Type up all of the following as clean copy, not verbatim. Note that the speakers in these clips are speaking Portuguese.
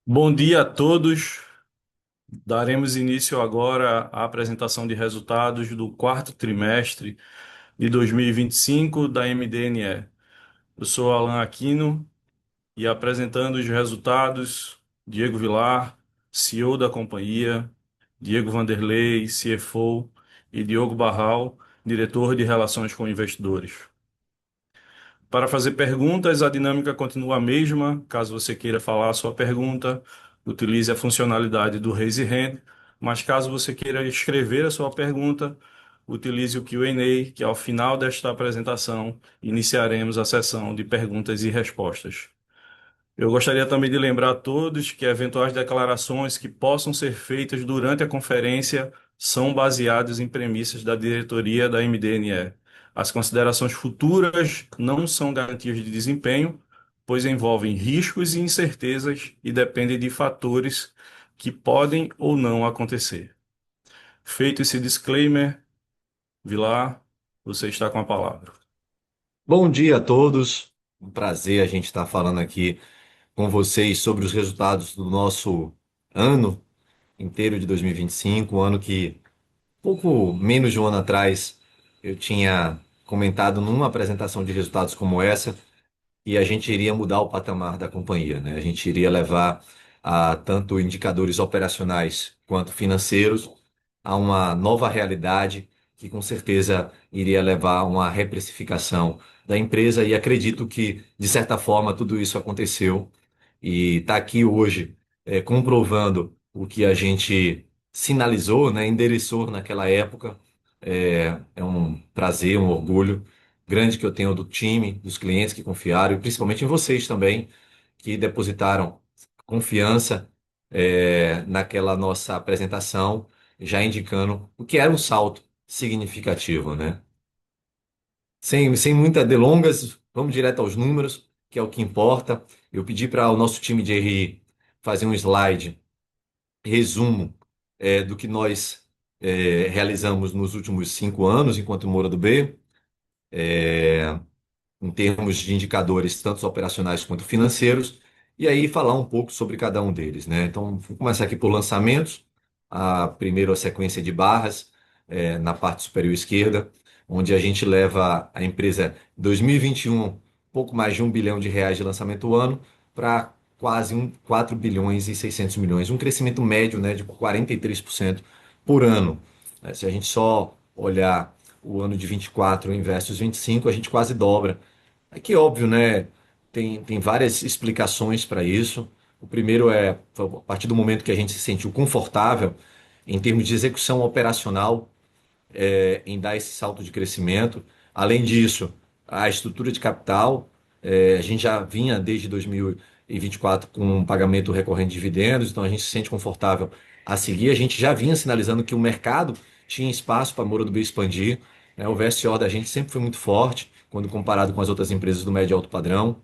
Bom dia a todos. Daremos início agora à apresentação de resultados do quarto trimestre de 2025 da MDNE. Eu sou Alan Aquino e apresentando os resultados, Diego Vilar, CEO da companhia, Diego Vanderlei, CFO, e Diogo Barral, diretor de Relações com Investidores. Para fazer perguntas, a dinâmica continua a mesma. Caso você queira falar a sua pergunta, utilize a funcionalidade do Raise Hand, mas caso você queira escrever a sua pergunta, utilize o Q&A, que ao final desta apresentação iniciaremos a sessão de perguntas e respostas. Eu gostaria também de lembrar a todos que eventuais declarações que possam ser feitas durante a conferência são baseadas em premissas da diretoria da MDNE. As considerações futuras não são garantias de desempenho, pois envolvem riscos e incertezas e dependem de fatores que podem ou não acontecer. Feito esse disclaimer, Vilar, você está com a palavra. Bom dia a todos. Um prazer a gente estar falando aqui com vocês sobre os resultados do nosso ano inteiro de 2025, um ano que pouco menos de um ano atrás eu tinha comentado numa apresentação de resultados como essa, e a gente iria mudar o patamar da companhia, né? A gente iria levar a tanto indicadores operacionais quanto financeiros a uma nova realidade que com certeza iria levar a uma reprecificação da empresa, e acredito que, de certa forma, tudo isso aconteceu e está aqui hoje comprovando o que a gente sinalizou, né, endereçou naquela época. É um prazer, um orgulho grande que eu tenho do time, dos clientes que confiaram e principalmente em vocês também, que depositaram confiança naquela nossa apresentação, já indicando o que era um salto significativo, né? Sem muitas delongas, vamos direto aos números, que é o que importa. Eu pedi para o nosso time de RI fazer um slide, resumo, do que nós realizamos nos últimos 5 anos enquanto Moura do B, em termos de indicadores, tanto operacionais quanto financeiros, e aí falar um pouco sobre cada um deles, né? Então, vou começar aqui por lançamentos. Primeiro a sequência de barras, na parte superior esquerda, onde a gente leva a empresa em 2021, pouco mais de R$ 1 bilhão de lançamento ano, para quase 4 bilhões e 600 milhões, um crescimento médio, né, de 43% por ano. Se a gente só olhar o ano de 24 versus 25, a gente quase dobra. É que óbvio, né? Tem várias explicações para isso. O primeiro é a partir do momento que a gente se sentiu confortável em termos de execução operacional, em dar esse salto de crescimento. Além disso, a estrutura de capital, a gente já vinha desde 2024 com um pagamento recorrente de dividendos, então a gente se sente confortável a seguir. A gente já vinha sinalizando que o mercado tinha espaço para a Moura do B expandir, né? O VSO da gente sempre foi muito forte quando comparado com as outras empresas do médio e alto padrão.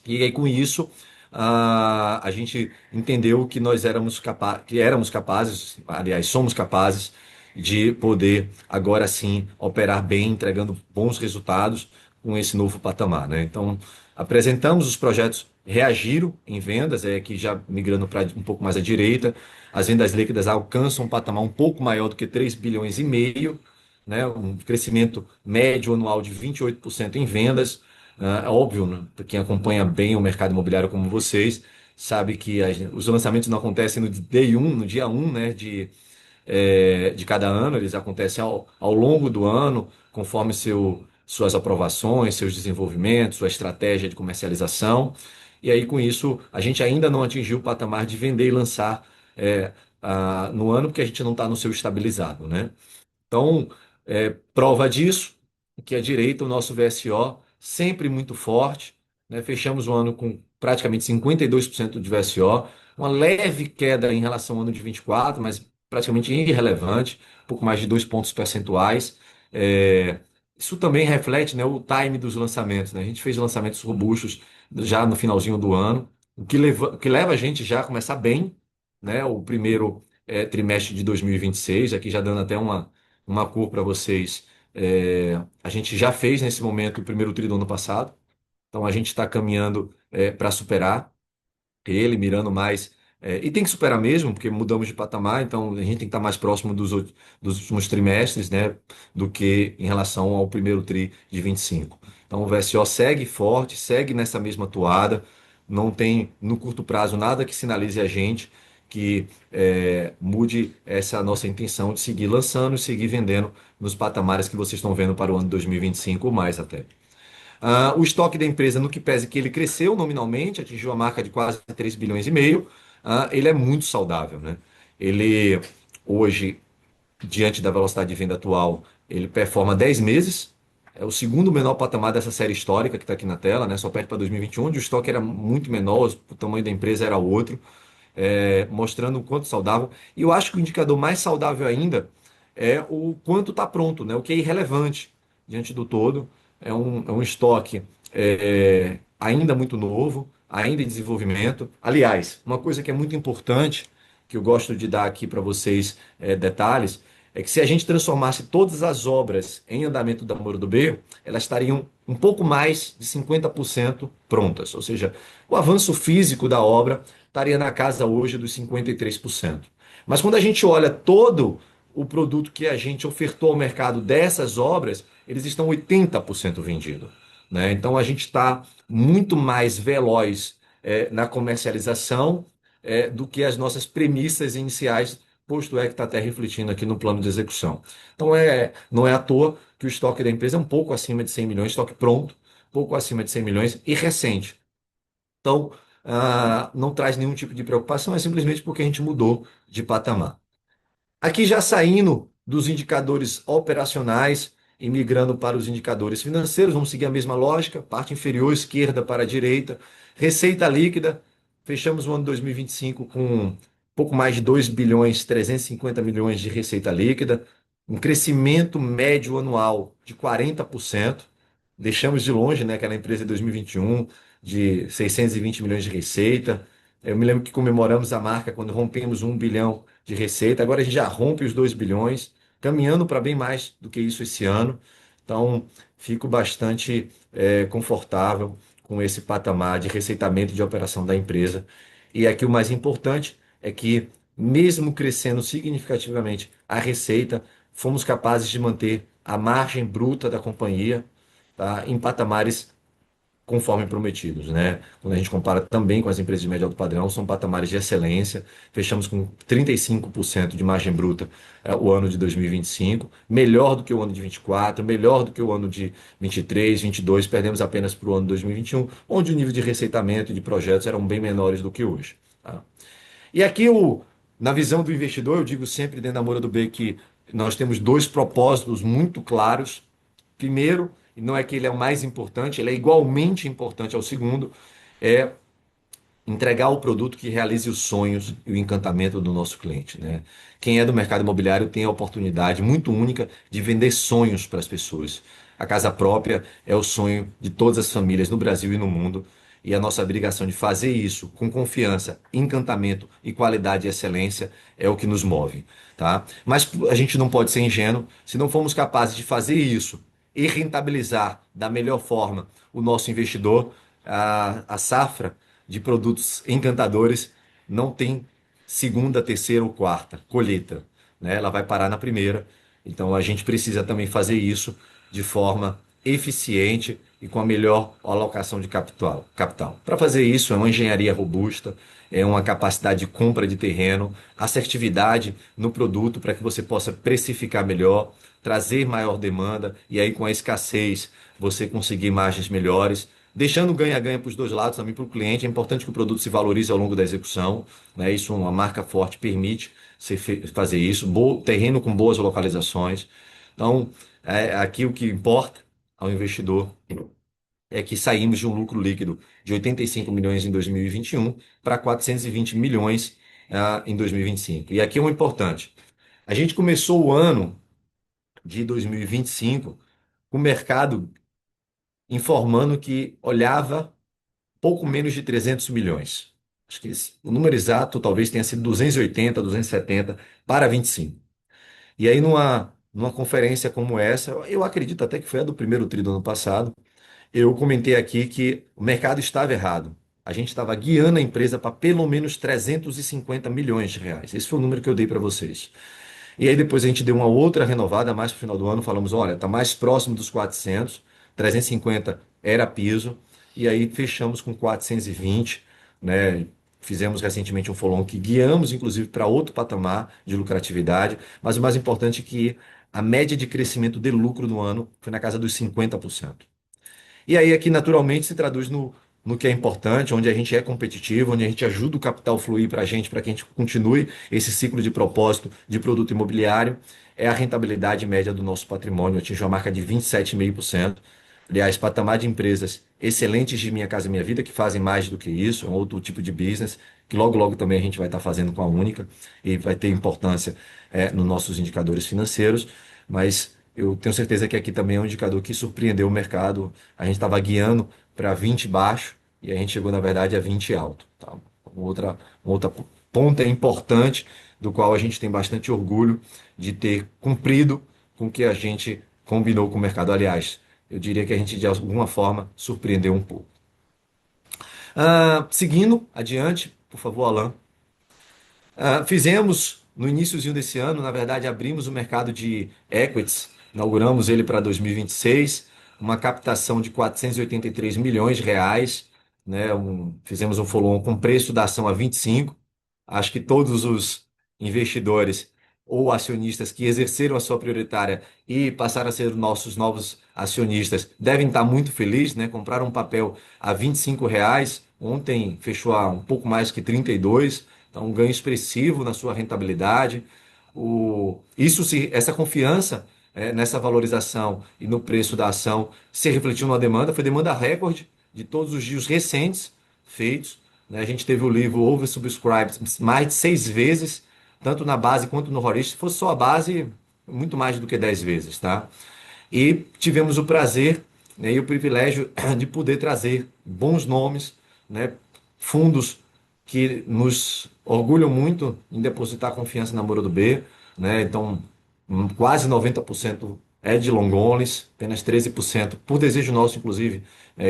E aí, com isso, a gente entendeu que nós éramos capazes, aliás, somos capazes de poder agora sim operar bem, entregando bons resultados com esse novo patamar, né? Então, apresentamos os projetos, reagiram em vendas, que já migrando para um pouco mais à direita, as vendas líquidas alcançam um patamar um pouco maior do que 3,5 bilhões, né? Um crescimento médio anual de 28% em vendas. É óbvio, né? Quem acompanha bem o mercado imobiliário como vocês, sabe que os lançamentos não acontecem no day 1, no dia 1, né, de cada ano, eles acontecem ao longo do ano, conforme suas aprovações, seus desenvolvimentos, sua estratégia de comercialização. E aí, com isso, a gente ainda não atingiu o patamar de vender e lançar no ano, porque a gente não está no seu estabilizado, né? Então, prova disso, que à direita, o nosso VSO sempre muito forte, né? Fechamos o ano com praticamente 52% de VSO, uma leve queda em relação ao ano de 24, mas praticamente irrelevante, pouco mais de 2 pontos percentuais. Isso também reflete, né, o time dos lançamentos, né? A gente fez lançamentos robustos já no finalzinho do ano, o que leva a gente já a começar bem, né? O primeiro trimestre de 2026, aqui já dando até uma cor para vocês. A gente já fez nesse momento o primeiro tri do ano passado, então a gente está caminhando para superar ele, mirando mais E tem que superar mesmo, porque mudamos de patamar, então a gente tem que estar mais próximo dos últimos trimestres, né, do que em relação ao primeiro tri de 25. Então o VSO segue forte, segue nessa mesma toada, não tem no curto prazo nada que sinalize a gente que mude essa nossa intenção de seguir lançando e seguir vendendo nos patamares que vocês estão vendo para o ano 2025 ou mais até. O estoque da empresa, no que pese que ele cresceu nominalmente, atingiu a marca de quase 3 bilhões e meio, ele é muito saudável, né? Ele, hoje, diante da velocidade de venda atual, ele performa 10 meses, é o segundo menor patamar dessa série histórica que está aqui na tela, né? Só perde para 2021, onde o estoque era muito menor, o tamanho da empresa era outro, mostrando o quanto saudável. E eu acho que o indicador mais saudável ainda é o quanto está pronto, né? O que é irrelevante diante do todo. É um estoque ainda muito novo, ainda em desenvolvimento. Aliás, uma coisa que é muito importante, que eu gosto de dar aqui para vocês detalhes, é que se a gente transformasse todas as obras em andamento da Moro do B, elas estariam um pouco mais de 50% prontas. Ou seja, o avanço físico da obra estaria na casa hoje dos 53%. Mas quando a gente olha todo o produto que a gente ofertou ao mercado dessas obras, eles estão 80% vendidos. Né? Então a gente está muito mais veloz na comercialização do que as nossas premissas iniciais, posto é que está até refletindo aqui no plano de execução. Então não é à toa que o estoque da empresa é um pouco acima de 100 milhões, estoque pronto, pouco acima de 100 milhões e recente. Então, não traz nenhum tipo de preocupação, é simplesmente porque a gente mudou de patamar. Aqui já saindo dos indicadores operacionais e migrando para os indicadores financeiros, vamos seguir a mesma lógica, parte inferior esquerda para a direita, receita líquida, fechamos o ano 2025 com um pouco mais de 2 bilhões 350 milhões de receita líquida, um crescimento médio anual de 40%. Deixamos de longe, né, aquela empresa de 2021 de 620 milhões de receita. Eu me lembro que comemoramos a marca quando rompemos 1 bilhão de receita. Agora a gente já rompe os 2 bilhões, caminhando para bem mais do que isso esse ano. Então, fico bastante confortável com esse patamar de receitamento de operação da empresa. E aqui o mais importante é que, mesmo crescendo significativamente a receita, fomos capazes de manter a margem bruta da companhia, tá, em patamares conforme prometidos, né? Quando a gente compara também com as empresas de médio alto padrão, são patamares de excelência. Fechamos com 35% de margem bruta o ano de 2025, melhor do que o ano de 24, melhor do que o ano de 23, 22, perdemos apenas para o ano de 2021, onde o nível de receitamento e de projetos eram bem menores do que hoje. Tá? E aqui, na visão do investidor, eu digo sempre dentro da Moura do B que nós temos dois propósitos muito claros. Primeiro, e não é que ele é o mais importante, ele é igualmente importante ao segundo, é entregar o produto que realize os sonhos e o encantamento do nosso cliente, né? Quem é do mercado imobiliário tem a oportunidade muito única de vender sonhos para as pessoas. A casa própria é o sonho de todas as famílias no Brasil e no mundo, e a nossa obrigação de fazer isso com confiança, encantamento e qualidade e excelência é o que nos move, tá? Mas a gente não pode ser ingênuo. Se não formos capazes de fazer isso e rentabilizar da melhor forma o nosso investidor, a safra de produtos encantadores não tem segunda, terceira ou quarta colheita, né? Ela vai parar na primeira. Então a gente precisa também fazer isso de forma eficiente e com a melhor alocação de capital. Para fazer isso é uma engenharia robusta, é uma capacidade de compra de terreno, assertividade no produto para que você possa precificar melhor, trazer maior demanda e aí com a escassez você conseguir margens melhores, deixando ganha-ganha para os dois lados, também para o cliente. É importante que o produto se valorize ao longo da execução, né? Isso, uma marca forte permite você fazer isso. Terreno com boas localizações. Então, aqui o que importa ao investidor é que saímos de um lucro líquido de 85 milhões em 2021 para 420 milhões em 2025. E aqui é um importante. A gente começou o ano de 2025 com o mercado informando que olhava pouco menos de 300 milhões. Acho que o número exato talvez tenha sido 280, 270 para 25. E aí, numa conferência como essa, eu acredito até que foi a do primeiro tri do ano passado, eu comentei aqui que o mercado estava errado. a gente estava guiando a empresa para pelo menos 350 milhões de reais. Esse foi o número que eu dei para vocês. E aí depois a gente deu uma outra renovada mais para o final do ano, falamos, olha, está mais próximo dos 400, 350 era piso, e aí fechamos com 420, né? Fizemos recentemente um follow que guiamos, inclusive, para outro patamar de lucratividade, mas o mais importante é que a média de crescimento de lucro no ano foi na casa dos 50%. E aí aqui naturalmente se traduz no que é importante, onde a gente é competitivo, onde a gente ajuda o capital a fluir para que a gente continue esse ciclo de propósito de produto imobiliário, é a rentabilidade média do nosso patrimônio, atingiu a marca de 27,5%. Aliás, patamar de empresas excelentes de Minha Casa Minha Vida, que fazem mais do que isso, é um outro tipo de business, que logo, logo também a gente vai estar fazendo com a Única e vai ter importância nos nossos indicadores financeiros, mas eu tenho certeza que aqui também é um indicador que surpreendeu o mercado. A gente estava guiando para 20 baixo e a gente chegou, na verdade, a 20 alto. Tá? Uma outra ponta importante do qual a gente tem bastante orgulho de ter cumprido com o que a gente combinou com o mercado. Aliás, eu diria que a gente, de alguma forma, surpreendeu um pouco. Seguindo adiante, por favor, Alan. Fizemos no iníciozinho desse ano, na verdade, abrimos o mercado de equities, inauguramos ele para 2026, uma captação de 483 milhões de reais, né? Fizemos um follow-on com preço da ação a 25. Acho que todos os investidores ou acionistas que exerceram a sua prioritária e passaram a ser nossos novos acionistas devem estar muito felizes, né? Compraram um papel a 25 reais, ontem fechou a um pouco mais que 32. Então, um ganho expressivo na sua rentabilidade. Essa confiança nessa valorização e no preço da ação se refletiu na demanda, foi demanda recorde de todos os dias recentes feitos. Né? A gente teve o livro oversubscribed mais de 6 vezes, tanto na base quanto no Horist. Se fosse só a base, muito mais do que 10 vezes, tá? E tivemos o prazer, né, e o privilégio de poder trazer bons nomes, né, fundos que nos orgulham muito em depositar confiança na Moura do B, né? Então, quase 90% é de long onlys, apenas 13%, por desejo nosso, inclusive,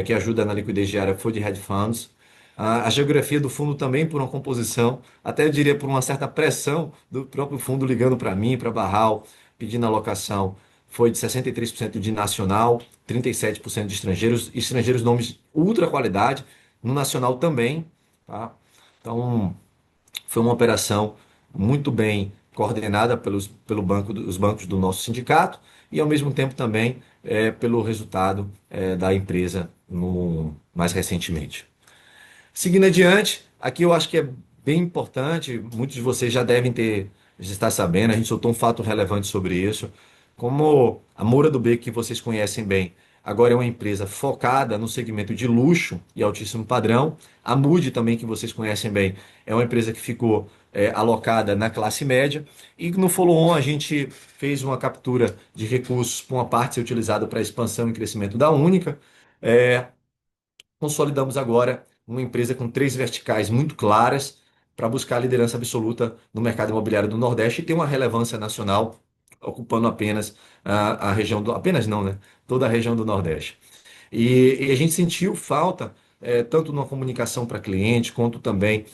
que ajuda na liquidez diária, foi de hedge funds. A geografia do fundo também por uma composição, até eu diria por uma certa pressão do próprio fundo ligando para mim, para Barral, pedindo alocação, foi de 63% de nacional, 37% de estrangeiros, estrangeiros nomes ultra qualidade, no nacional também, tá? Então, foi uma operação muito bem coordenada pelo banco, os bancos do nosso sindicato e, ao mesmo tempo, também pelo resultado da empresa mais recentemente. Seguindo adiante, aqui eu acho que é bem importante, muitos de vocês já estar sabendo, a gente soltou um fato relevante sobre isso. Como a Moura do Beco, que vocês conhecem bem, agora é uma empresa focada no segmento de luxo e altíssimo padrão. A Mood também, que vocês conhecem bem, é uma empresa que ficou alocada na classe média. E no follow-on a gente fez uma captura de recursos para uma parte ser utilizada para a expansão e crescimento da Única. É, Consolidamos agora uma empresa com três verticais muito claras para buscar a liderança absoluta no mercado imobiliário do Nordeste e ter uma relevância nacional, ocupando apenas a região do. Apenas não, né? Toda a região do Nordeste. E a gente sentiu falta, tanto na comunicação para cliente, quanto também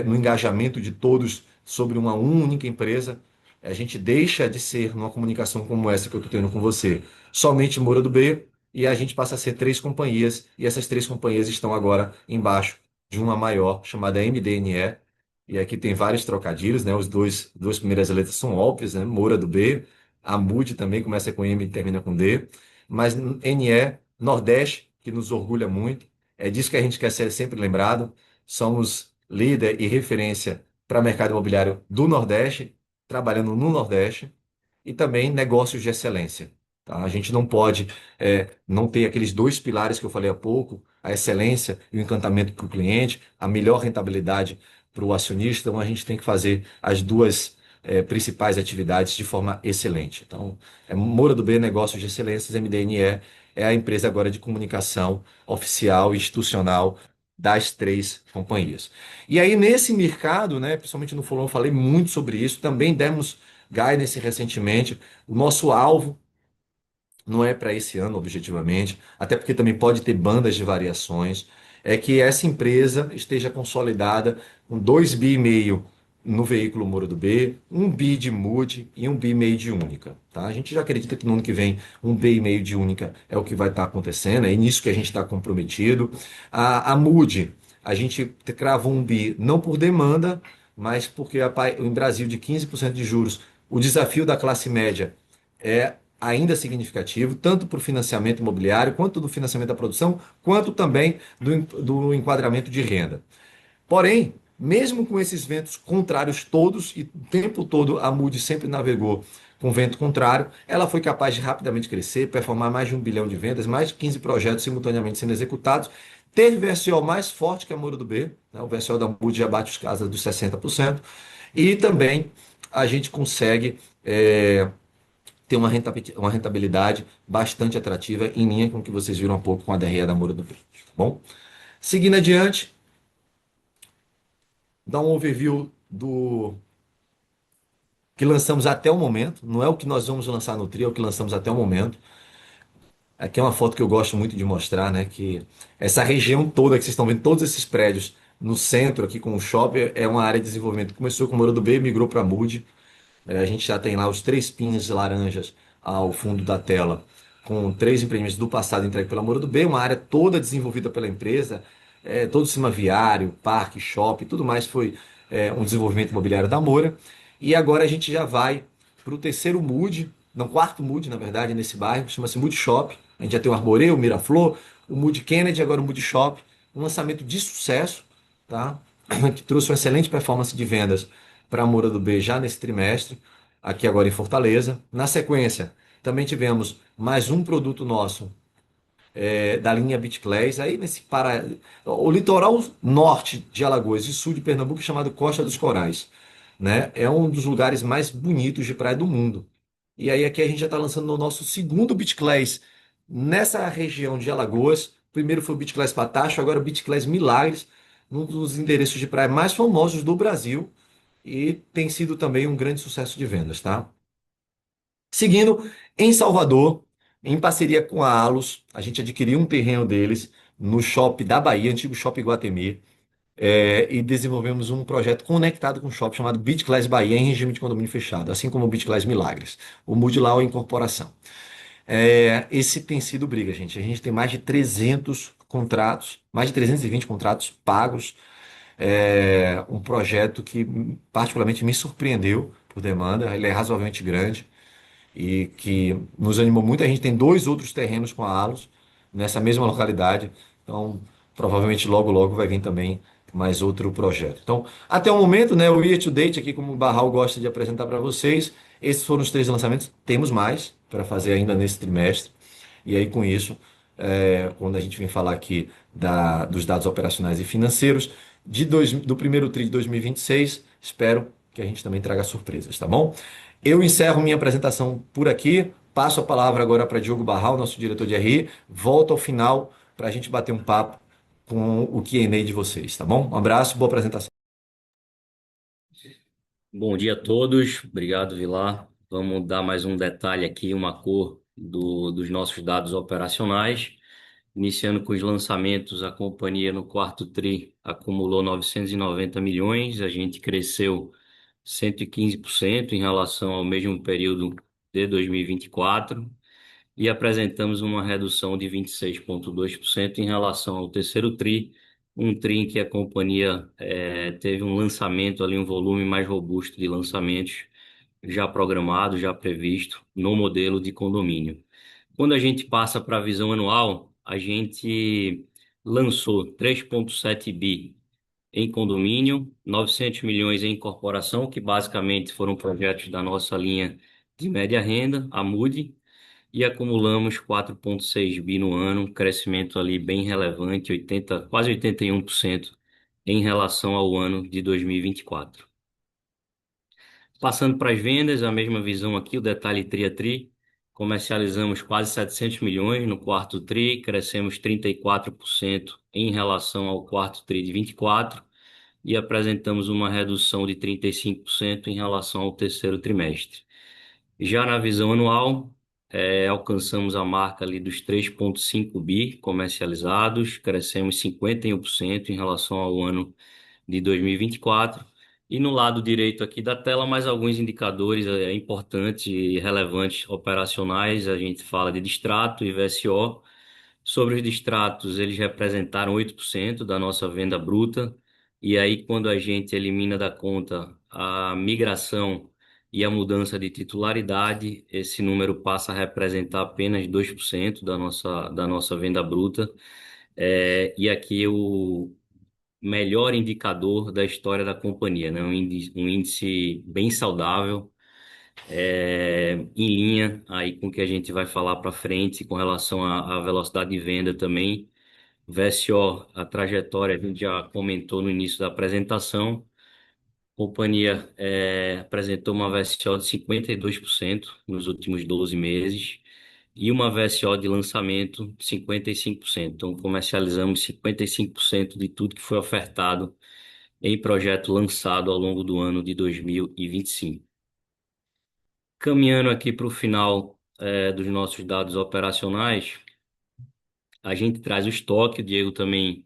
no engajamento de todos sobre uma única empresa. A gente deixa de ser, numa comunicação como essa que eu estou tendo com você, somente Moura do B, e a gente passa a ser três companhias, e essas três companhias estão agora embaixo de uma maior, chamada MDNE, e aqui tem vários trocadilhos, né? Duas primeiras letras são óbvias, né? Moura do B, a MUD também começa com M e termina com D, mas NE, Nordeste, que nos orgulha muito, é disso que a gente quer ser sempre lembrado, somos líder e referência para o mercado imobiliário do Nordeste, trabalhando no Nordeste, e também negócios de excelência. Tá? A gente não pode não ter aqueles dois pilares que eu falei há pouco, a excelência e o encantamento para o cliente, a melhor rentabilidade para o acionista, então a gente tem que fazer as duas principais atividades de forma excelente. Então, Moura do B, Negócios de Excelência, MDNE, é a empresa agora de comunicação oficial e institucional das três companhias. E aí, nesse mercado, né, principalmente no Follow, eu falei muito sobre isso, também demos guidance recentemente. O nosso alvo não é para esse ano, objetivamente, até porque também pode ter bandas de variações. é que essa empresa esteja consolidada com 2,5 bi no veículo Moro do B, 1 bi de MUD e 1,5 bi de Única. Tá? A gente já acredita que no ano que vem 1,5 bi de Única é o que vai estar acontecendo, é nisso que a gente está comprometido. A MUD, a gente crava 1 bi não por demanda, mas porque em Brasil de 15% de juros, o desafio da classe média é ainda significativo, tanto para o financiamento imobiliário, quanto do financiamento da produção, quanto também do enquadramento de renda. Porém, mesmo com esses ventos contrários todos, e o tempo todo a Moody sempre navegou com vento contrário, ela foi capaz de rapidamente crescer, performar mais de 1 bilhão de vendas, mais de 15 projetos simultaneamente sendo executados, ter VSO mais forte que a Muro do B, né? O VSO da Moody já bate os casas dos 60%, e também a gente consegue ter uma rentabilidade bastante atrativa em linha com o que vocês viram há pouco com a DRE da Moura do Verde. Tá bom? Seguindo adiante, dá um overview do que lançamos até o momento. Não é o que nós vamos lançar no TRI, é o que lançamos até o momento. Aqui é uma foto que eu gosto muito de mostrar, né? Que essa região toda que vocês estão vendo, todos esses prédios no centro aqui com o shopping, é uma área de desenvolvimento que começou com o Moura do B, migrou para a Mood. A gente já tem lá os 3 pins laranjas ao fundo da tela, com 3 empreendimentos do passado entregue pela Moura do B, uma área toda desenvolvida pela empresa, todo o sistema viário, parque, shopping, tudo mais foi um desenvolvimento imobiliário da Moura. E agora a gente já vai para o terceiro Mood, não, quarto Mood, na verdade, nesse bairro, chama-se Mood Shop. A gente já tem o Arborê, o Miraflor, o Mood Kennedy, agora o Mood Shop, um lançamento de sucesso, tá? Que trouxe uma excelente performance de vendas para a Moura do B já nesse trimestre, aqui agora em Fortaleza. Na sequência, também tivemos mais um produto nosso da linha Bitclays, aí nesse o litoral norte de Alagoas e sul de Pernambuco, chamado Costa dos Corais, né? É um dos lugares mais bonitos de praia do mundo. E aí aqui a gente já está lançando o nosso segundo Bitclays nessa região de Alagoas. Primeiro foi o Bitclays Patacho, agora o Bitclays Milagres, um dos endereços de praia mais famosos do Brasil e tem sido também um grande sucesso de vendas, tá? Seguindo, em Salvador, em parceria com a Alus, a gente adquiriu um terreno deles no Shopping da Bahia, antigo Shopping Iguatemi, e desenvolvemos um projeto conectado com o shopping chamado Beach Class Bahia em regime de condomínio fechado, assim como o Beach Class Milagres, o Moodilau Incorporação. Esse tem sido briga, gente. A gente tem mais de 300 contratos, mais de 320 contratos pagos. Um projeto que particularmente me surpreendeu por demanda, ele é razoavelmente grande e que nos animou muito. A gente tem dois outros terrenos com a Alus nessa mesma localidade, então provavelmente logo logo vai vir também mais outro projeto. Então, até o momento, né, o Year to Date aqui, como o Barral gosta de apresentar para vocês, esses foram os 3 lançamentos. Temos mais para fazer ainda nesse trimestre. E aí, com isso, quando a gente vem falar aqui dos dados operacionais e financeiros do primeiro TRI de 2026, espero que a gente também traga surpresas, tá bom? Eu encerro minha apresentação por aqui. Passo a palavra agora para Diogo Barral, nosso diretor de RI. Volto ao final para a gente bater um papo com o Q&A de vocês, tá bom? Um abraço, boa apresentação. Bom dia a todos, obrigado, Vilar. Vamos dar mais um detalhe aqui, uma cor dos nossos dados operacionais. Iniciando com os lançamentos, a companhia no quarto TRI acumulou 990 milhões, a gente cresceu 115% em relação ao mesmo período de 2024 e apresentamos uma redução de 26,2% em relação ao terceiro TRI, um TRI em que a companhia teve um lançamento ali, um volume mais robusto de lançamentos já programado, já previsto no modelo de condomínio. Quando a gente passa para a visão anual, a gente lançou 3,7 bi em condomínio, 900 milhões em incorporação, que basicamente foram projetos da nossa linha de média renda, a MUD, e acumulamos 4,6 bi no ano, um crescimento ali bem relevante, 80, quase 81% em relação ao ano de 2024. Passando para as vendas, a mesma visão aqui, o detalhe tri a tri. Comercializamos quase 700 milhões no quarto tri, crescemos 34% em relação ao quarto tri de 24 e apresentamos uma redução de 35% em relação ao terceiro trimestre. Já na visão anual, alcançamos a marca ali dos 3,5 bi comercializados, crescemos 51% em relação ao ano de 2024. E no lado direito aqui da tela, mais alguns indicadores importantes e relevantes operacionais. A gente fala de distrato e VSO. Sobre os distratos, eles representaram 8% da nossa venda bruta. E aí, quando a gente elimina da conta a migração e a mudança de titularidade, esse número passa a representar apenas 2% da nossa venda bruta. E aqui o melhor indicador da história da companhia, né? Um índice bem saudável, em linha aí com o que a gente vai falar para frente com relação à velocidade de venda também. VSO, a trajetória a gente já comentou no início da apresentação. A companhia apresentou uma VSO de 52% nos últimos 12 meses e uma VSO de lançamento de 55%. Então, comercializamos 55% de tudo que foi ofertado em projeto lançado ao longo do ano de 2025. Caminhando aqui para o final, dos nossos dados operacionais, a gente traz o estoque. O Diego também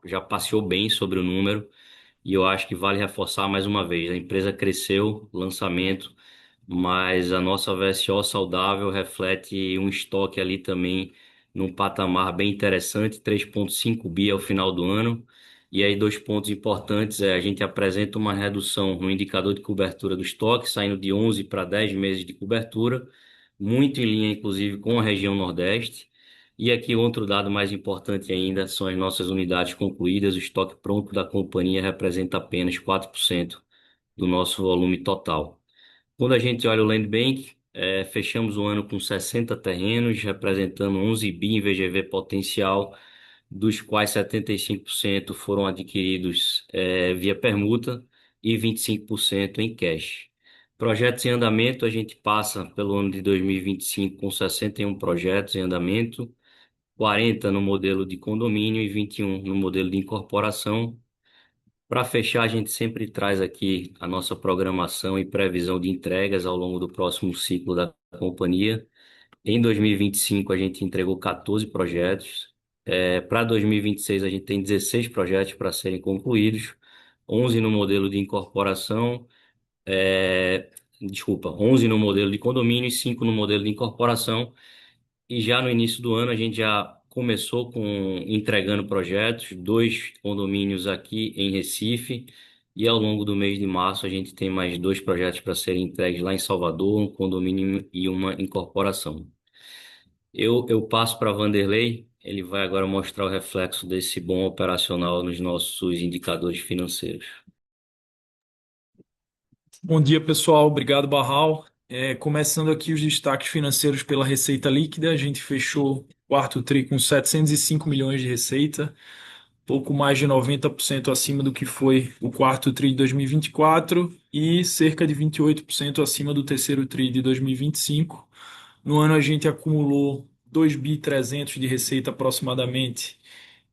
já passeou bem sobre o número e eu acho que vale reforçar mais uma vez. A empresa cresceu, lançamento, mas a nossa VSO saudável reflete um estoque ali também num patamar bem interessante, 3,5 bi ao final do ano. E aí, dois pontos importantes: a gente apresenta uma redução no indicador de cobertura do estoque, saindo de 11 para 10 meses de cobertura, muito em linha, inclusive, com a região Nordeste. E aqui outro dado mais importante ainda são as nossas unidades concluídas. O estoque pronto da companhia representa apenas 4% do nosso volume total. Quando a gente olha o Land Bank, fechamos o ano com 60 terrenos, representando 11 bi em VGV potencial, dos quais 75% foram adquiridos via permuta e 25% em cash. Projetos em andamento, a gente passa pelo ano de 2025 com 61 projetos em andamento, 40 no modelo de condomínio e 21 no modelo de incorporação. Para fechar, a gente sempre traz aqui a nossa programação e previsão de entregas ao longo do próximo ciclo da companhia. Em 2025, a gente entregou 14 projetos. Para 2026, a gente tem 16 projetos para serem concluídos, 11 no modelo de incorporação, desculpa, 11 no modelo de condomínio e 5 no modelo de incorporação. E já no início do ano a gente já começou com entregando projetos, 2 condomínios aqui em Recife, e ao longo do mês de março a gente tem mais 2 projetos para serem entregues lá em Salvador, um condomínio e uma incorporação. Eu passo para Vanderlei, ele vai agora mostrar o reflexo desse bom operacional nos nossos indicadores financeiros. Bom dia, pessoal. Obrigado, Barral. Começando aqui os destaques financeiros pela receita líquida, a gente fechou o quarto TRI com 705 milhões de receita, pouco mais de 90% acima do que foi o quarto TRI de 2024 e cerca de 28% acima do terceiro TRI de 2025. No ano a gente acumulou 2.300 de receita aproximadamente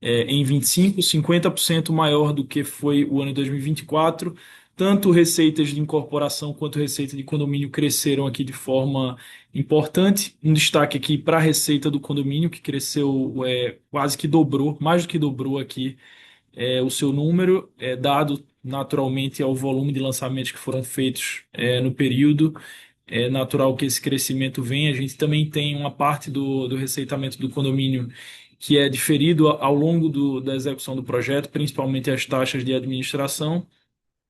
em 25, 50% maior do que foi o ano de 2024. Tanto receitas de incorporação quanto receita de condomínio cresceram aqui de forma importante. Um destaque aqui para a receita do condomínio, que cresceu quase que dobrou, mais do que dobrou aqui o seu número, dado naturalmente ao volume de lançamentos que foram feitos no período. É natural que esse crescimento venha. A gente também tem uma parte do receitamento do condomínio que é diferido ao longo da execução do projeto, principalmente as taxas de administração.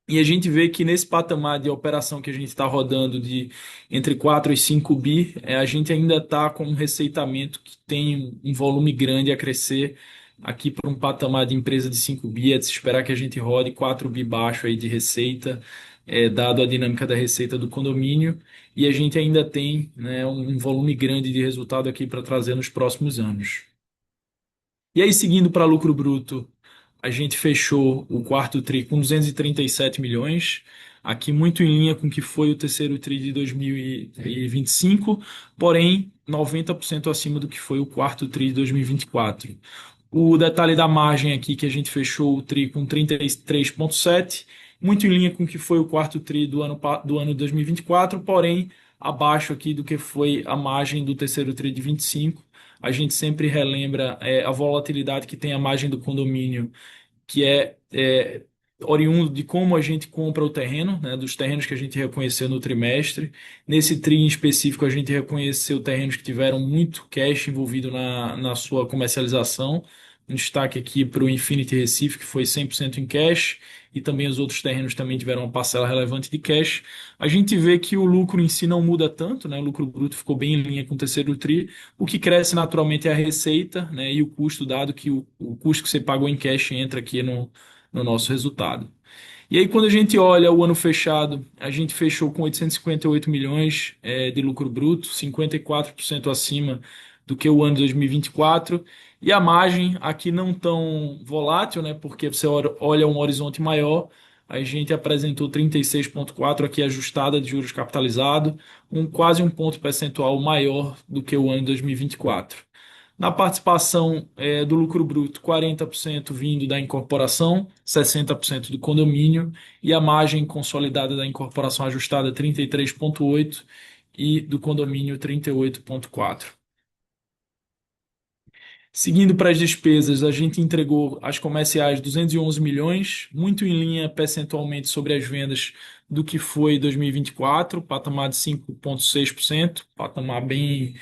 E a gente vê que nesse patamar de operação que a gente está rodando de entre 4 e 5 bi, a gente ainda está com um receitamento que tem um volume grande a crescer. Aqui para um patamar de empresa de 5 bi, é de se esperar que a gente rode 4 bi baixo aí de receita, dado a dinâmica da receita do condomínio. E a gente ainda tem, né, um volume grande de resultado aqui para trazer nos próximos anos. E aí, seguindo para lucro bruto, a gente fechou o quarto TRI com 237 milhões, aqui muito em linha com o que foi o terceiro TRI de 2025, porém 90% acima do que foi o quarto TRI de 2024. O detalhe da margem aqui, que a gente fechou o TRI com 33,7, muito em linha com o que foi o quarto TRI do ano de 2024, porém abaixo aqui do que foi a margem do terceiro tri de 25. A gente sempre relembra a volatilidade que tem a margem do condomínio, que é oriundo de como a gente compra o terreno, né, dos terrenos que a gente reconheceu no trimestre. Nesse TRI em específico, a gente reconheceu terrenos que tiveram muito cash envolvido na sua comercialização. Um destaque aqui para o Infinity Recife, que foi 100% em cash, e também os outros terrenos também tiveram uma parcela relevante de cash. A gente vê que o lucro em si não muda tanto, né? O lucro bruto ficou bem em linha com o terceiro TRI. O que cresce naturalmente é a receita, né? E o custo, dado que o custo que você pagou em cash entra aqui no nosso resultado. E aí, quando a gente olha o ano fechado, a gente fechou com 858 milhões de lucro bruto, 54% acima do que o ano de 2024. E a margem aqui não tão volátil, né? Porque você olha um horizonte maior, a gente apresentou 36,4 aqui ajustada de juros capitalizado, quase um ponto percentual maior do que o ano de 2024. Na participação do lucro bruto, 40% vindo da incorporação, 60% do condomínio, e a margem consolidada da incorporação ajustada 33,8% e do condomínio 38,4%. Seguindo para as despesas, a gente entregou as comerciais 211 milhões, muito em linha percentualmente sobre as vendas do que foi 2024, patamar de 5,6%, patamar bem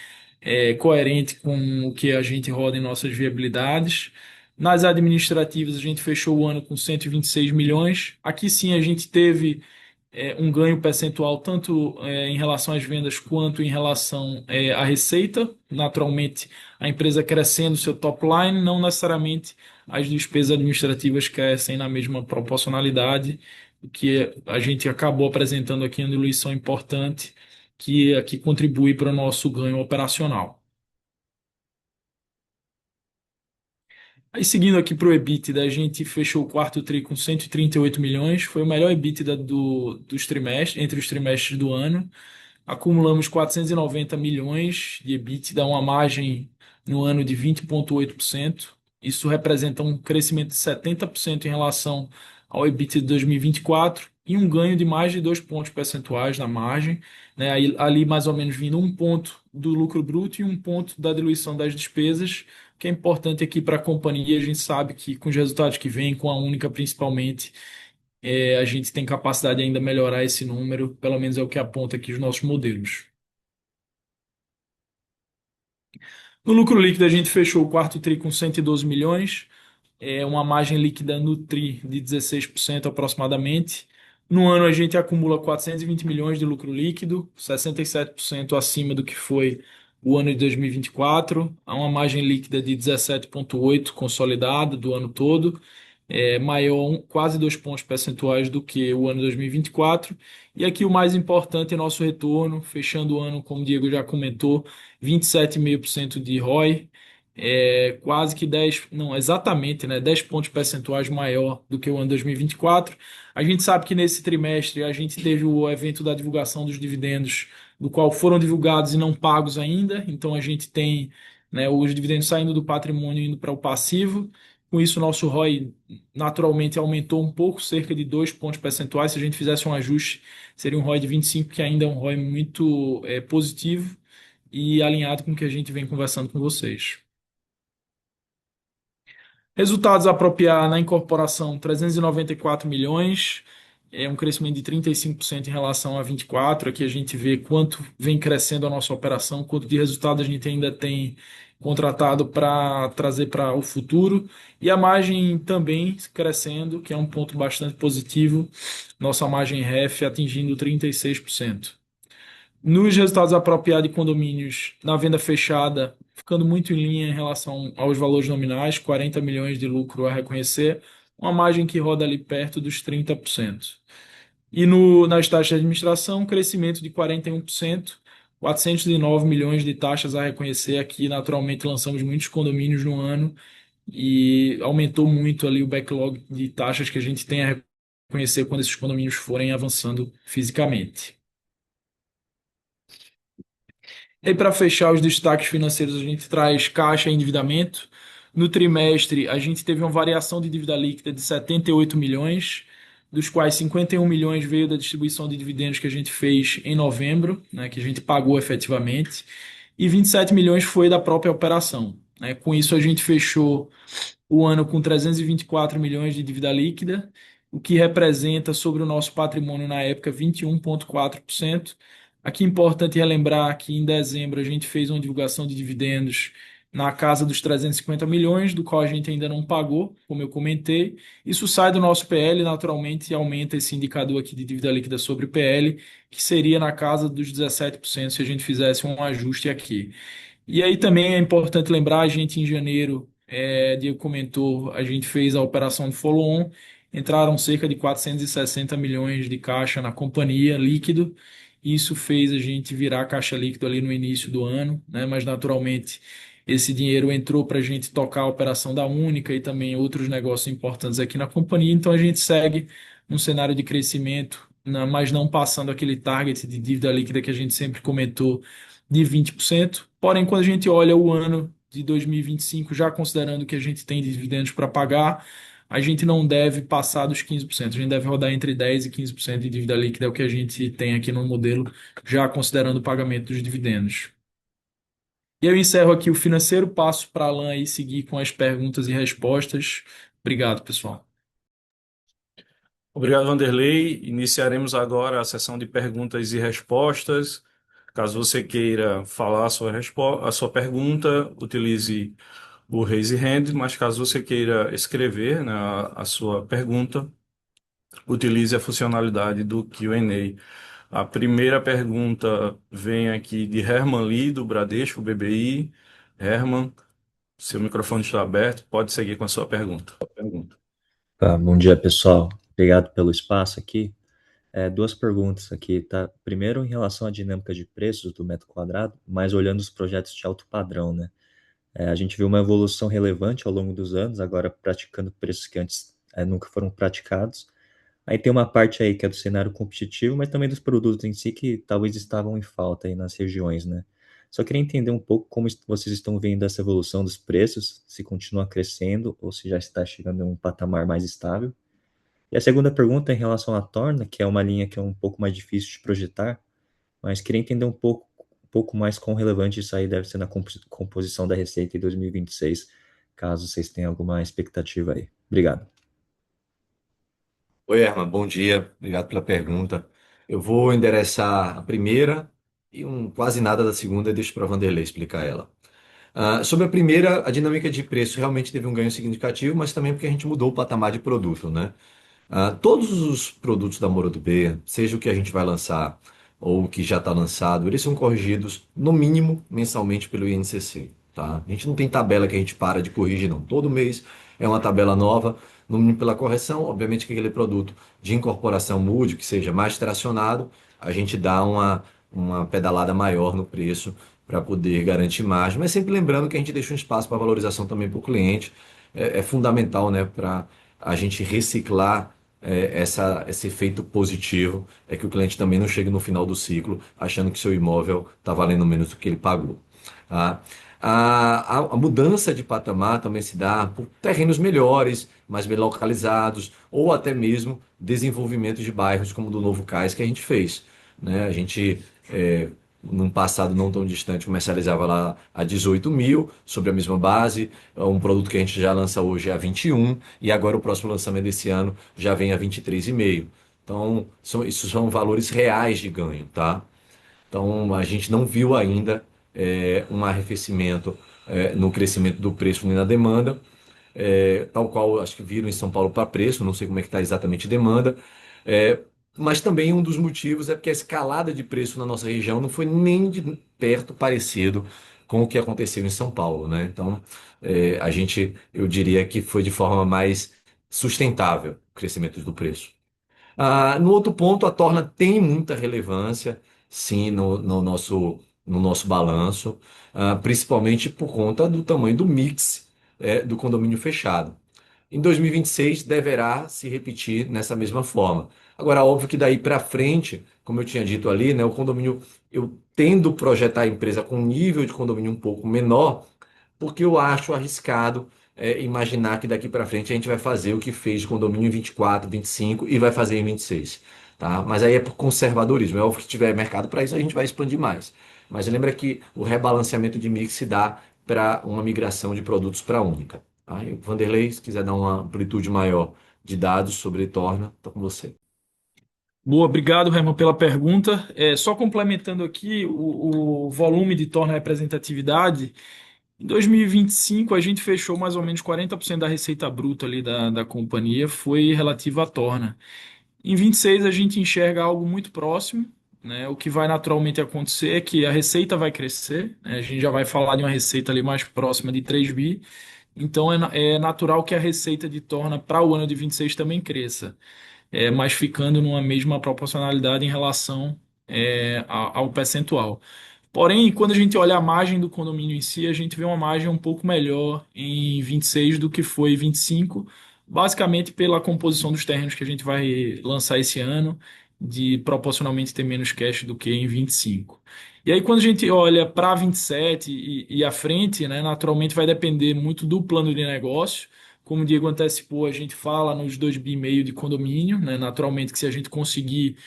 coerente com o que a gente roda em nossas viabilidades. Nas administrativas, a gente fechou o ano com 126 milhões. Aqui sim a gente teve um ganho percentual tanto em relação às vendas quanto em relação à receita. Naturalmente, a empresa crescendo seu top line, não necessariamente as despesas administrativas crescem na mesma proporcionalidade, o que a gente acabou apresentando aqui uma diluição importante que contribui para o nosso ganho operacional. Aí seguindo aqui para o EBITDA, a gente fechou o quarto TRI com 138 milhões, foi o melhor EBITDA dos trimestres, entre os trimestres do ano. Acumulamos 490 milhões de EBITDA, uma margem no ano de 20,8%. Isso representa um crescimento de 70% em relação ao EBITDA de 2024 e um ganho de mais de 2 pontos percentuais na margem, né? Ali mais ou menos vindo um ponto do lucro bruto e um ponto da diluição das despesas, que é importante aqui para a companhia. A gente sabe que com os resultados que vêm, com a Única principalmente, a gente tem capacidade de ainda melhorar esse número, pelo menos é o que aponta aqui os nossos modelos. No lucro líquido, a gente fechou o quarto TRI com 112 milhões, uma margem líquida no TRI de 16% aproximadamente. No ano, a gente acumula 420 milhões de lucro líquido, 67% acima do que foi o ano de 2024, há uma margem líquida de 17,8% consolidada do ano todo, maior, quase 2 pontos percentuais do que o ano de 2024. E aqui o mais importante é nosso retorno, fechando o ano, como o Diego já comentou, 27,5% de ROI, quase que 10, não, exatamente, né, 10 pontos percentuais maior do que o ano de 2024. A gente sabe que nesse trimestre a gente teve o evento da divulgação dos dividendos, do qual foram divulgados e não pagos ainda, então a gente tem, né, os dividendos saindo do patrimônio e indo para o passivo. Com isso, o nosso ROI naturalmente aumentou um pouco, cerca de 2 pontos percentuais. Se a gente fizesse um ajuste, seria um ROI de 25, que ainda é um ROI muito positivo e alinhado com o que a gente vem conversando com vocês. Resultados a apropriar na incorporação, 394 milhões, um crescimento de 35% em relação a 24. Aqui a gente vê quanto vem crescendo a nossa operação, quanto de resultado a gente ainda tem contratado para trazer para o futuro. E a margem também crescendo, que é um ponto bastante positivo. Nossa margem REF atingindo 36%. Nos resultados apropriados de condomínios, na venda fechada, ficando muito em linha em relação aos valores nominais, 40 milhões de lucro a reconhecer, uma margem que roda ali perto dos 30%. E nas taxas de administração, crescimento de 41%, 409 milhões de taxas a reconhecer. Aqui, naturalmente, lançamos muitos condomínios no ano e aumentou muito ali o backlog de taxas que a gente tem a reconhecer quando esses condomínios forem avançando fisicamente. E para fechar os destaques financeiros, a gente traz caixa e endividamento. No trimestre, a gente teve uma variação de dívida líquida de 78 milhões. dos quais 51 milhões veio da distribuição de dividendos que a gente fez em novembro, né, que a gente pagou efetivamente, e 27 milhões foi da própria operação. Né? Com isso, a gente fechou o ano com 324 milhões de dívida líquida, o que representa sobre o nosso patrimônio na época 21,4%. Aqui é importante relembrar que em dezembro a gente fez uma divulgação de dividendos na casa dos 350 milhões, do qual a gente ainda não pagou, como eu comentei. Isso sai do nosso PL, naturalmente, e aumenta esse indicador aqui de dívida líquida sobre o PL, que seria na casa dos 17% se a gente fizesse um ajuste aqui. E aí também é importante lembrar, a gente em janeiro, Diego comentou, a gente fez a operação de follow-on, entraram cerca de 460 milhões de caixa na companhia, líquido. Isso fez a gente virar caixa líquido ali no início do ano, né? Mas naturalmente esse dinheiro entrou para a gente tocar a operação da Única e também outros negócios importantes aqui na companhia. Então a gente segue num cenário de crescimento, mas não passando aquele target de dívida líquida que a gente sempre comentou de 20%. Porém, quando a gente olha o ano de 2025, já considerando que a gente tem dividendos para pagar, a gente não deve passar dos 15%. A gente deve rodar entre 10% e 15% de dívida líquida, é o que a gente tem aqui no modelo, já considerando o pagamento dos dividendos. E eu encerro aqui o financeiro, passo para a Alan aí seguir com as perguntas e respostas. Obrigado, pessoal. Obrigado, Vanderlei. Iniciaremos agora a sessão de perguntas e respostas. Caso você queira falar a sua pergunta, utilize o Raise Hand, mas caso você queira escrever, né, a sua pergunta, utilize a funcionalidade do Q&A. A primeira pergunta vem aqui de Herman Lee, do Bradesco BBI. Herman, seu microfone está aberto, pode seguir com a sua pergunta. Bom dia, pessoal. Obrigado pelo espaço aqui. Duas perguntas aqui, tá? Primeiro, em relação à dinâmica de preços do metro quadrado, mas olhando os projetos de alto padrão, né? A gente viu uma evolução relevante ao longo dos anos, agora praticando preços que antes nunca foram praticados. Aí tem uma parte aí que é do cenário competitivo, mas também dos produtos em si que talvez estavam em falta aí nas regiões, né? Só queria entender um pouco como vocês estão vendo essa evolução dos preços, se continua crescendo ou se já está chegando a um patamar mais estável. E a segunda pergunta é em relação à Torna, que é uma linha que é um pouco mais difícil de projetar, mas queria entender um pouco mais quão relevante isso aí deve ser na composição da receita em 2026, caso vocês tenham alguma expectativa aí. Obrigado. Oi, Herman, bom dia. Obrigado pela pergunta. Eu vou endereçar a primeira e quase nada da segunda, e deixo para a Vanderlei explicar ela. Sobre a primeira, a dinâmica de preço realmente teve um ganho significativo, mas também porque a gente mudou o patamar de produto, né? Todos os produtos da Moro do B, seja o que a gente vai lançar ou o que já está lançado, eles são corrigidos no mínimo mensalmente pelo INCC, tá? A gente não tem tabela que a gente para de corrigir, não. Todo mês é uma tabela nova, no mínimo pela correção. Obviamente que aquele produto de incorporação mude, que seja mais tracionado, a gente dá uma pedalada maior no preço para poder garantir margem, mas sempre lembrando que a gente deixa um espaço para valorização também para o cliente. É fundamental, né, para a gente reciclar esse efeito positivo, é que o cliente também não chegue no final do ciclo achando que seu imóvel está valendo menos do que ele pagou. Tá? A mudança de patamar também se dá por terrenos melhores, mais bem localizados, ou até mesmo desenvolvimento de bairros como o do Novo Cais que a gente fez. Né? A gente, num passado não tão distante, comercializava lá a 18 mil, sobre a mesma base. Um produto que a gente já lança hoje é a 21, e agora o próximo lançamento desse ano já vem a 23,5. Então, isso são valores reais de ganho, tá? Então, a gente não viu ainda um arrefecimento no crescimento do preço nem na demanda, tal qual acho que viram em São Paulo para preço, não sei como é que está exatamente a demanda. É, mas também um dos motivos é porque a escalada de preço na nossa região não foi nem de perto parecido com o que aconteceu em São Paulo, né? Então, eu diria que foi de forma mais sustentável o crescimento do preço. No outro ponto, a Torna tem muita relevância, sim, no nosso balanço, principalmente por conta do tamanho do mix, do condomínio fechado. Em 2026 deverá se repetir nessa mesma forma. Agora, óbvio que daí para frente, como eu tinha dito ali, né, o condomínio, eu tendo projetar a empresa com um nível de condomínio um pouco menor, porque eu acho arriscado imaginar que daqui para frente a gente vai fazer o que fez de condomínio em 24, 25 e vai fazer em 26, tá? Mas aí é por conservadorismo. É óbvio que tiver mercado para isso, a gente vai expandir mais. Mas lembra que o rebalanceamento de mix se dá para uma migração de produtos para a única. Tá? E o Vanderlei, se quiser dar uma amplitude maior de dados sobre Torna, está com você. Boa, obrigado, Herman, pela pergunta. Só complementando aqui o volume de torna representatividade, em 2025 a gente fechou mais ou menos 40% da receita bruta ali da companhia foi relativa à torna. Em 26 a gente enxerga algo muito próximo, né? O que vai naturalmente acontecer é que a receita vai crescer, né? A gente já vai falar de uma receita ali mais próxima de 3 bi, então é natural que a receita de torna para o ano de 26 também cresça, mas ficando numa mesma proporcionalidade em relação ao percentual. Porém, quando a gente olha a margem do condomínio em si, a gente vê uma margem um pouco melhor em 26 do que foi em 25, basicamente pela composição dos terrenos que a gente vai lançar esse ano, de proporcionalmente ter menos cash do que em 25. E aí, quando a gente olha para 27 e à frente, né, naturalmente vai depender muito do plano de negócio. Como o Diego antecipou, a gente fala nos 2,5 bi de condomínio, né? Naturalmente que se a gente conseguir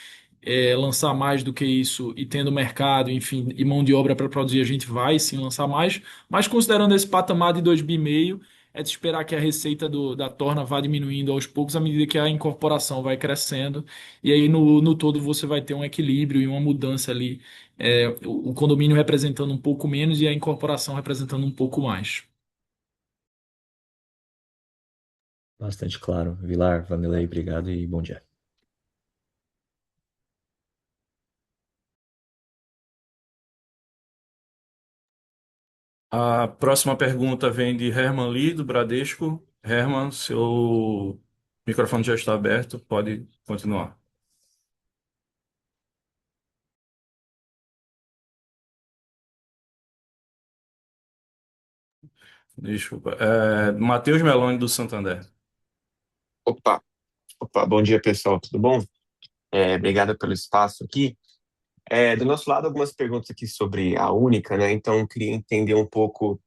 lançar mais do que isso e tendo mercado, enfim, e mão de obra para produzir, a gente vai sim lançar mais, mas considerando esse patamar de 2,5 bi, é de esperar que a receita da Torna vá diminuindo aos poucos à medida que a incorporação vai crescendo, e aí no todo você vai ter um equilíbrio e uma mudança ali, o condomínio representando um pouco menos e a incorporação representando um pouco mais. Bastante claro. Vilar, Vanderlei, obrigado e bom dia. A próxima pergunta vem de Herman Lee, do Bradesco. Herman, seu microfone já está aberto, pode continuar. Desculpa. Matheus Meloni, do Santander. Opa, opa, bom dia pessoal, tudo bom? Obrigado pelo espaço aqui. Do nosso lado, algumas perguntas aqui sobre a Única, né? Então, eu queria entender um pouco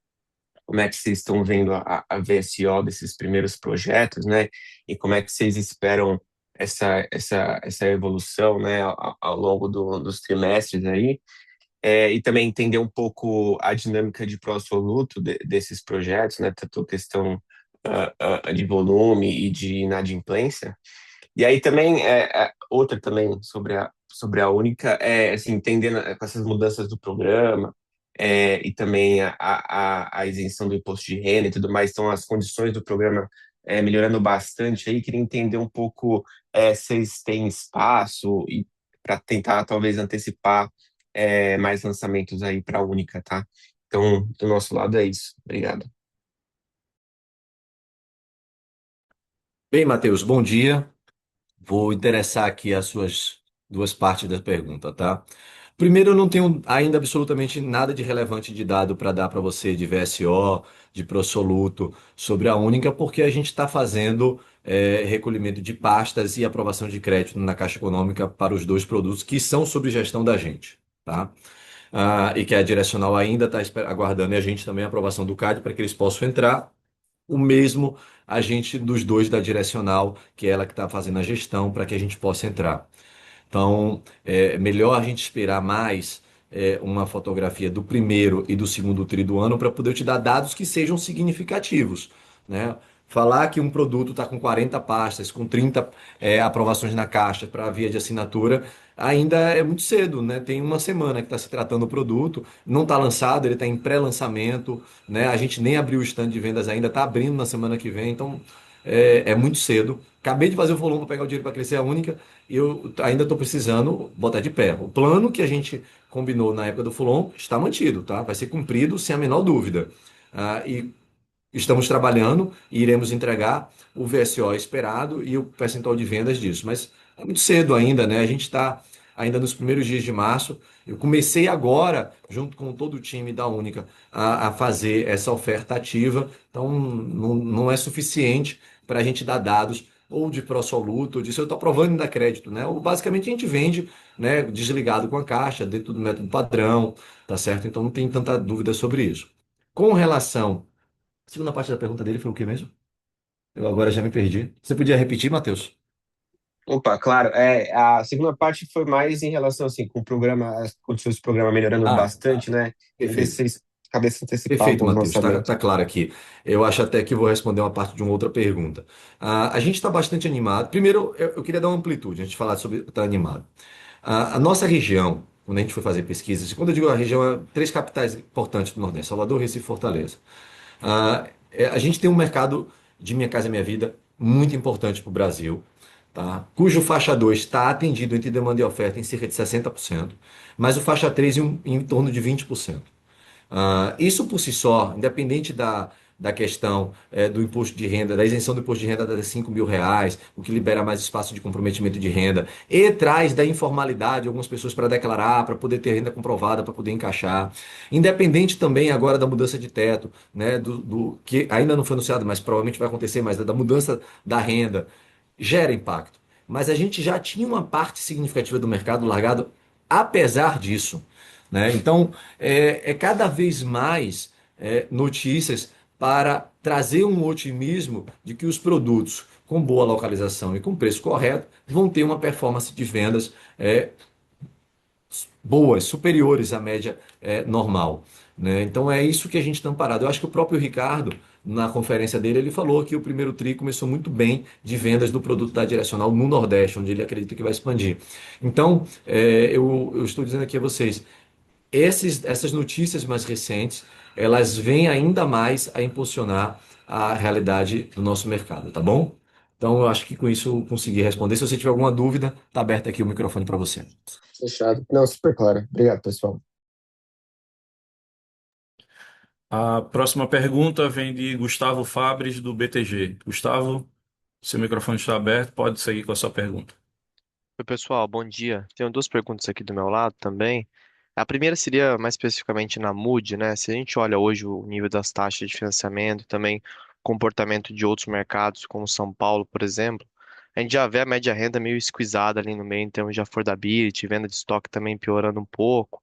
como é que vocês estão vendo a VSO desses primeiros projetos, né? E como é que vocês esperam essa evolução, né, ao longo dos trimestres aí. E também entender um pouco a dinâmica de pró-soluto desses projetos, né? Tanto a questão de volume e de inadimplência. E aí também, outra também sobre a Única, assim, entendendo com essas mudanças do programa, e também a isenção do imposto de renda e tudo mais, então as condições do programa melhorando bastante aí, queria entender um pouco se vocês têm espaço e para tentar talvez antecipar mais lançamentos aí para a Única, tá? Então, do nosso lado é isso. Obrigado. Bem, Matheus, bom dia. Vou interessar aqui as suas duas partes da pergunta, tá? Primeiro, eu não tenho ainda absolutamente nada de relevante de dado para dar para você de VSO, de Prosoluto, sobre a Única, porque a gente está fazendo recolhimento de pastas e aprovação de crédito na Caixa Econômica para os dois produtos que são sob gestão da gente, tá? E que a Direcional ainda está aguardando e a gente também a aprovação do CAD para que eles possam entrar. O mesmo a gente dos dois da Direcional, que é ela que está fazendo a gestão para que a gente possa entrar. Então, é melhor a gente esperar mais uma fotografia do primeiro e do segundo tri do ano para poder te dar dados que sejam significativos, né? Falar que um produto está com 40 pastas, com 30 aprovações na caixa para via de assinatura, ainda é muito cedo, né? Tem uma semana que está se tratando o produto, não está lançado, ele está em pré-lançamento, né? A gente nem abriu o stand de vendas ainda, está abrindo na semana que vem, então é muito cedo. Acabei de fazer o volume para pegar o dinheiro para crescer a única e eu ainda estou precisando botar de pé. O plano que a gente combinou na época do Fulon está mantido, tá? Vai ser cumprido sem a menor dúvida. E estamos trabalhando e iremos entregar o VSO esperado e o percentual de vendas disso. Mas é muito cedo ainda, né? A gente está ainda nos primeiros dias de março. Eu comecei agora, junto com todo o time da Única, a fazer essa oferta ativa. Então, não é suficiente para a gente dar dados ou de pró-soluto, ou disso eu estou aprovando ainda crédito, né? Ou basicamente a gente vende, né, desligado com a caixa, dentro do método padrão, tá certo? Então não tem tanta dúvida sobre isso. Com relação A segunda parte da pergunta dele foi o que mesmo? Eu agora já me perdi. Você podia repetir, Matheus? Opa, claro. A segunda parte foi mais em relação, assim, com o programa, as condições do programa melhorando Ah, bastante, né? Queria ver se perfeito. vocês cabeça antecipar Perfeito, alguns Matheus. lançamentos. Tá claro aqui. Eu acho até que vou responder uma parte de uma outra pergunta. A gente está bastante animado. Primeiro, eu queria dar uma amplitude antes de falar sobre estar animado. A nossa região, quando a gente foi fazer pesquisas, quando eu digo a região, é três capitais importantes do Nordeste: Salvador, Recife e Fortaleza. A gente tem um mercado de Minha Casa Minha Vida muito importante para o Brasil, tá? Cujo faixa 2 está atendido entre demanda e oferta em cerca de 60%, mas o faixa 3 em torno de 20%. Isso por si só, independente da questão do imposto de renda, da isenção do imposto de renda até R$ 5.000, o que libera mais espaço de comprometimento de renda, e traz da informalidade algumas pessoas para declarar, para poder ter renda comprovada, para poder encaixar. Independente também agora da mudança de teto, né, que ainda não foi anunciado, mas provavelmente vai acontecer, mas da mudança da renda, gera impacto. Mas a gente já tinha uma parte significativa do mercado largado, apesar disso, né? Então, é cada vez mais notícias para trazer um otimismo de que os produtos com boa localização e com preço correto vão ter uma performance de vendas boas, superiores à média normal, né? Então é isso que a gente está amparado. Eu acho que o próprio Ricardo, na conferência dele, ele falou que o primeiro TRI começou muito bem de vendas do produto da Direcional no Nordeste, onde ele acredita que vai expandir. Então, eu estou dizendo aqui a vocês, essas notícias mais recentes, elas vêm ainda mais a impulsionar a realidade do nosso mercado, tá bom? Então, eu acho que com isso eu consegui responder. Se você tiver alguma dúvida, tá aberto aqui o microfone para você. Fechado. Não, super claro. Obrigado, pessoal. A próxima pergunta vem de Gustavo Fabres, do BTG. Gustavo, seu microfone está aberto, pode seguir com a sua pergunta. Oi, pessoal, bom dia. Tenho duas perguntas aqui do meu lado também. A primeira seria mais especificamente na Mood, né? Se a gente olha hoje o nível das taxas de financiamento e também comportamento de outros mercados, como São Paulo, por exemplo, a gente já vê a média renda meio esquisada ali no meio em termos de affordability, venda de estoque também piorando um pouco.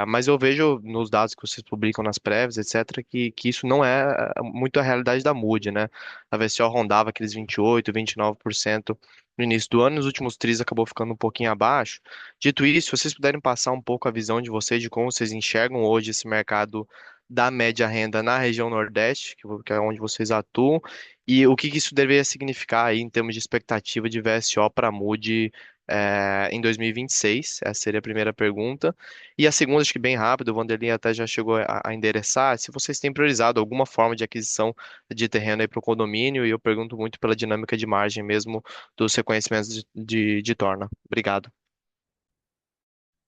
Mas eu vejo nos dados que vocês publicam nas prévias, etc., que isso não é muito a realidade da Mood, né? A VSO rondava aqueles 28, 29% no início do ano, nos últimos tris acabou ficando um pouquinho abaixo. Dito isso, se vocês puderem passar um pouco a visão de vocês, de como vocês enxergam hoje esse mercado da média renda na região Nordeste, que é onde vocês atuam, e o que que isso deveria significar aí em termos de expectativa de VSO para a Mood em 2026? Essa seria a primeira pergunta. E a segunda, acho que bem rápido, o Vanderlei até já chegou a endereçar, se vocês têm priorizado alguma forma de aquisição de terreno aí para o condomínio, e eu pergunto muito pela dinâmica de margem mesmo dos reconhecimentos de torna. Obrigado.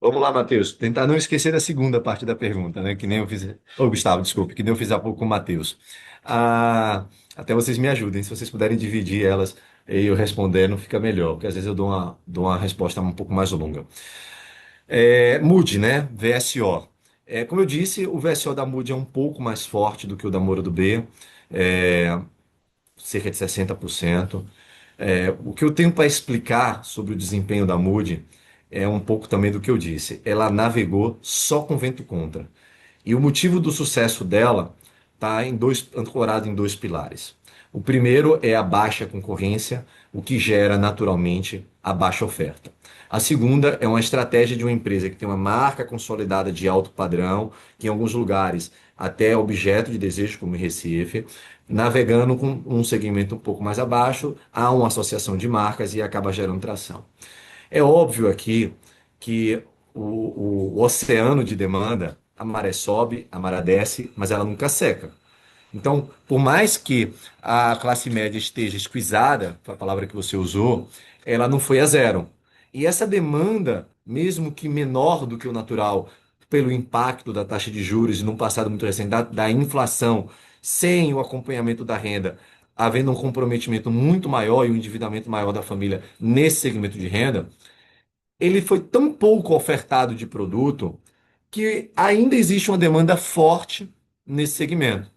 Vamos lá, Matheus. Tentar não esquecer da segunda parte da pergunta, né? Que nem eu fiz. Ô, Gustavo, desculpe, que nem eu fiz há pouco com o Matheus. Até vocês me ajudem, se vocês puderem dividir elas e eu respondendo, fica melhor, porque às vezes eu dou uma resposta um pouco mais longa. Mood, né? VSO. Como eu disse, o VSO da Mood é um pouco mais forte do que o da Moura do B, é, cerca de 60%. O que eu tenho para explicar sobre o desempenho da Moody é um pouco também do que eu disse. Ela navegou só com vento contra. E o motivo do sucesso dela está ancorado em dois pilares. O primeiro é a baixa concorrência, o que gera naturalmente a baixa oferta. A segunda é uma estratégia de uma empresa que tem uma marca consolidada de alto padrão, que em alguns lugares até é objeto de desejo, como em Recife, navegando com um segmento um pouco mais abaixo, há uma associação de marcas e acaba gerando tração. É óbvio aqui que o oceano de demanda, a maré sobe, a maré desce, mas ela nunca seca. Então, por mais que a classe média esteja esquisada, foi a palavra que você usou, ela não foi a zero. E essa demanda, mesmo que menor do que o natural, pelo impacto da taxa de juros e num passado muito recente, da inflação, sem o acompanhamento da renda, havendo um comprometimento muito maior e um endividamento maior da família nesse segmento de renda, ele foi tão pouco ofertado de produto que ainda existe uma demanda forte nesse segmento.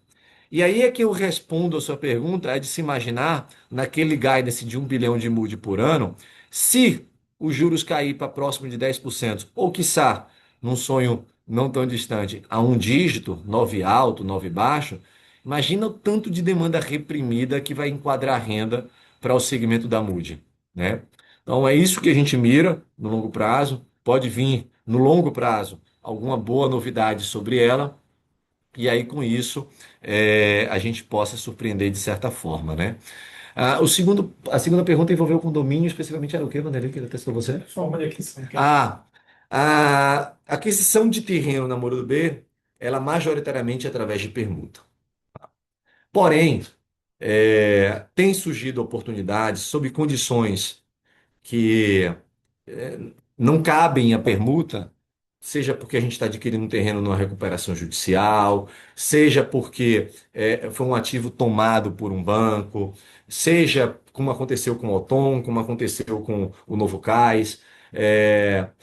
E aí é que eu respondo a sua pergunta, é de se imaginar naquele guidance de 1 bilhão de MUD por ano, se os juros cair para próximo de 10%, ou quiçá, num sonho não tão distante, a um dígito, 9 alto, 9 baixo, Imagina o tanto de demanda reprimida que vai enquadrar a renda para o segmento da Mood, né? Então é isso que a gente mira no longo prazo. Pode vir no longo prazo alguma boa novidade sobre ela, e aí com isso a gente possa surpreender de certa forma, né? A segunda pergunta envolveu o condomínio, especificamente era o quê, Vanderlei, que ele testou você? Forma de aquisição. Ah, a aquisição de terreno na Moro do B, ela majoritariamente é através de permuta. Porém, tem surgido oportunidades sob condições que não cabem à permuta, seja porque a gente está adquirindo um terreno numa recuperação judicial, seja porque foi um ativo tomado por um banco, seja como aconteceu com o Otom, como aconteceu com o Novo Cais,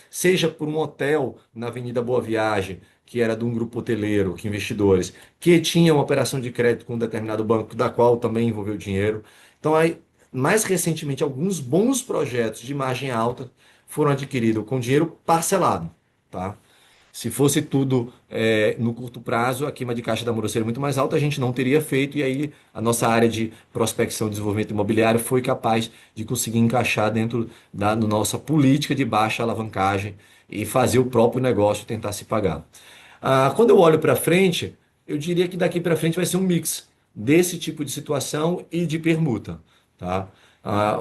seja por um hotel na Avenida Boa Viagem, que era de um grupo hoteleiro, que investidores, que tinha uma operação de crédito com um determinado banco, da qual também envolveu dinheiro. Então, aí, mais recentemente, alguns bons projetos de margem alta foram adquiridos com dinheiro parcelado, tá? Se fosse tudo no curto prazo, a queima de caixa da Muro seria muito mais alta, a gente não teria feito, e aí a nossa área de prospecção e desenvolvimento imobiliário foi capaz de conseguir encaixar dentro da nossa política de baixa alavancagem e fazer o próprio negócio tentar se pagar. Quando eu olho para frente, eu diria que daqui para frente vai ser um mix desse tipo de situação e de permuta, tá?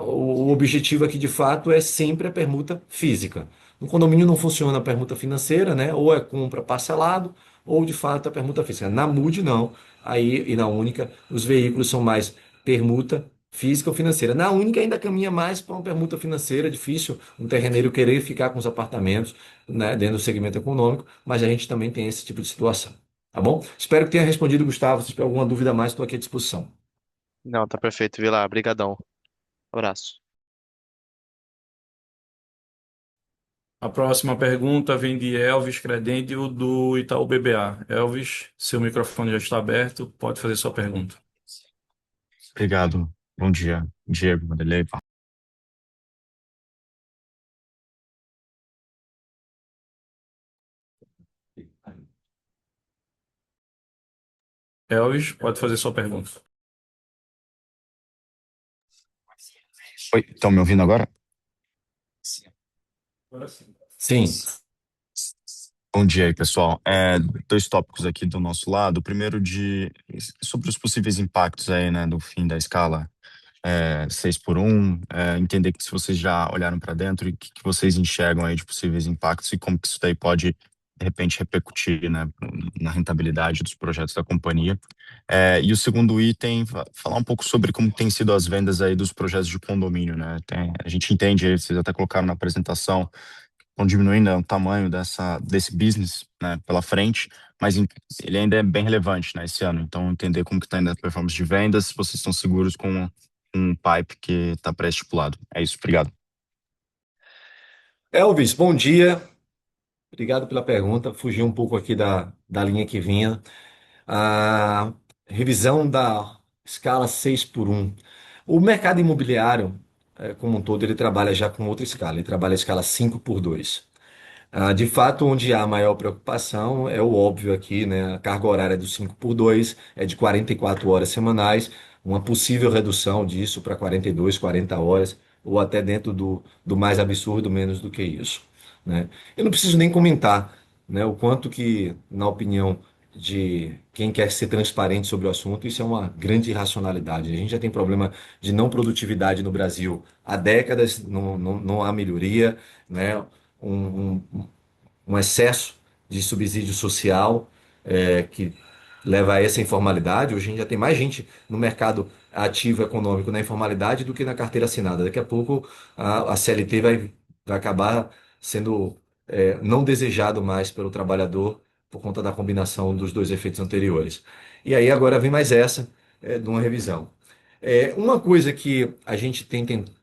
O objetivo aqui de fato é sempre a permuta física. No condomínio não funciona a permuta financeira, né? Ou é compra parcelado, ou de fato a permuta física. Na MUD não. Aí e na Única, os veículos são mais permuta física ou financeira. Na Única ainda caminha mais para uma permuta financeira, difícil um terreneiro querer ficar com os apartamentos, né, dentro do segmento econômico, mas a gente também tem esse tipo de situação. Tá bom? Espero que tenha respondido, Gustavo. Se tiver alguma dúvida a mais, estou aqui à disposição. Não, tá perfeito, Vilar. Obrigadão. Abraço. A próxima pergunta vem de Elvis Credendio, do Itaú BBA. Elvis, seu microfone já está aberto, pode fazer sua pergunta. Obrigado. Bom dia, Diego, Vanderlei. Elvis, pode fazer sua pergunta. Oi, estão me ouvindo agora? Sim. Bom dia aí, pessoal. Dois tópicos aqui do nosso lado. O primeiro sobre os possíveis impactos aí, né, do fim da escala 6 por 1, entender que se vocês já olharam para dentro e o que vocês enxergam aí de possíveis impactos e como que isso daí pode, de repente, repercutir, né, na rentabilidade dos projetos da companhia. E o segundo item, falar um pouco sobre como tem sido as vendas aí dos projetos de condomínio, né? A gente entende, aí, vocês até colocaram na apresentação, estão diminuindo, o tamanho desse business, né, pela frente, mas ele ainda é bem relevante, né, esse ano. Então, entender como que está indo a performance de vendas, se vocês estão seguros com um pipe que está pré-estipulado. É isso, obrigado. Elvis, bom dia. Obrigado pela pergunta. Fugi um pouco aqui da linha que vinha. A revisão da escala 6 por 1. O mercado imobiliário, como um todo, ele trabalha já com outra escala. Ele trabalha a escala 5 por 2. De fato, onde há maior preocupação é o óbvio aqui, né? A carga horária do 5 por 2 é de 44 horas semanais, uma possível redução disso para 42, 40 horas, ou até dentro do mais absurdo, menos do que isso, né? Eu não preciso nem comentar, né, o quanto que, na opinião de quem quer ser transparente sobre o assunto, isso é uma grande irracionalidade. A gente já tem problema de não produtividade no Brasil há décadas, não há melhoria, né? Um excesso de subsídio social que leva a essa informalidade. Hoje a gente já tem mais gente no mercado ativo econômico na informalidade do que na carteira assinada. Daqui a pouco a CLT vai acabar sendo não desejado mais pelo trabalhador por conta da combinação dos dois efeitos anteriores. E aí agora vem mais essa de uma revisão. Uma coisa que a gente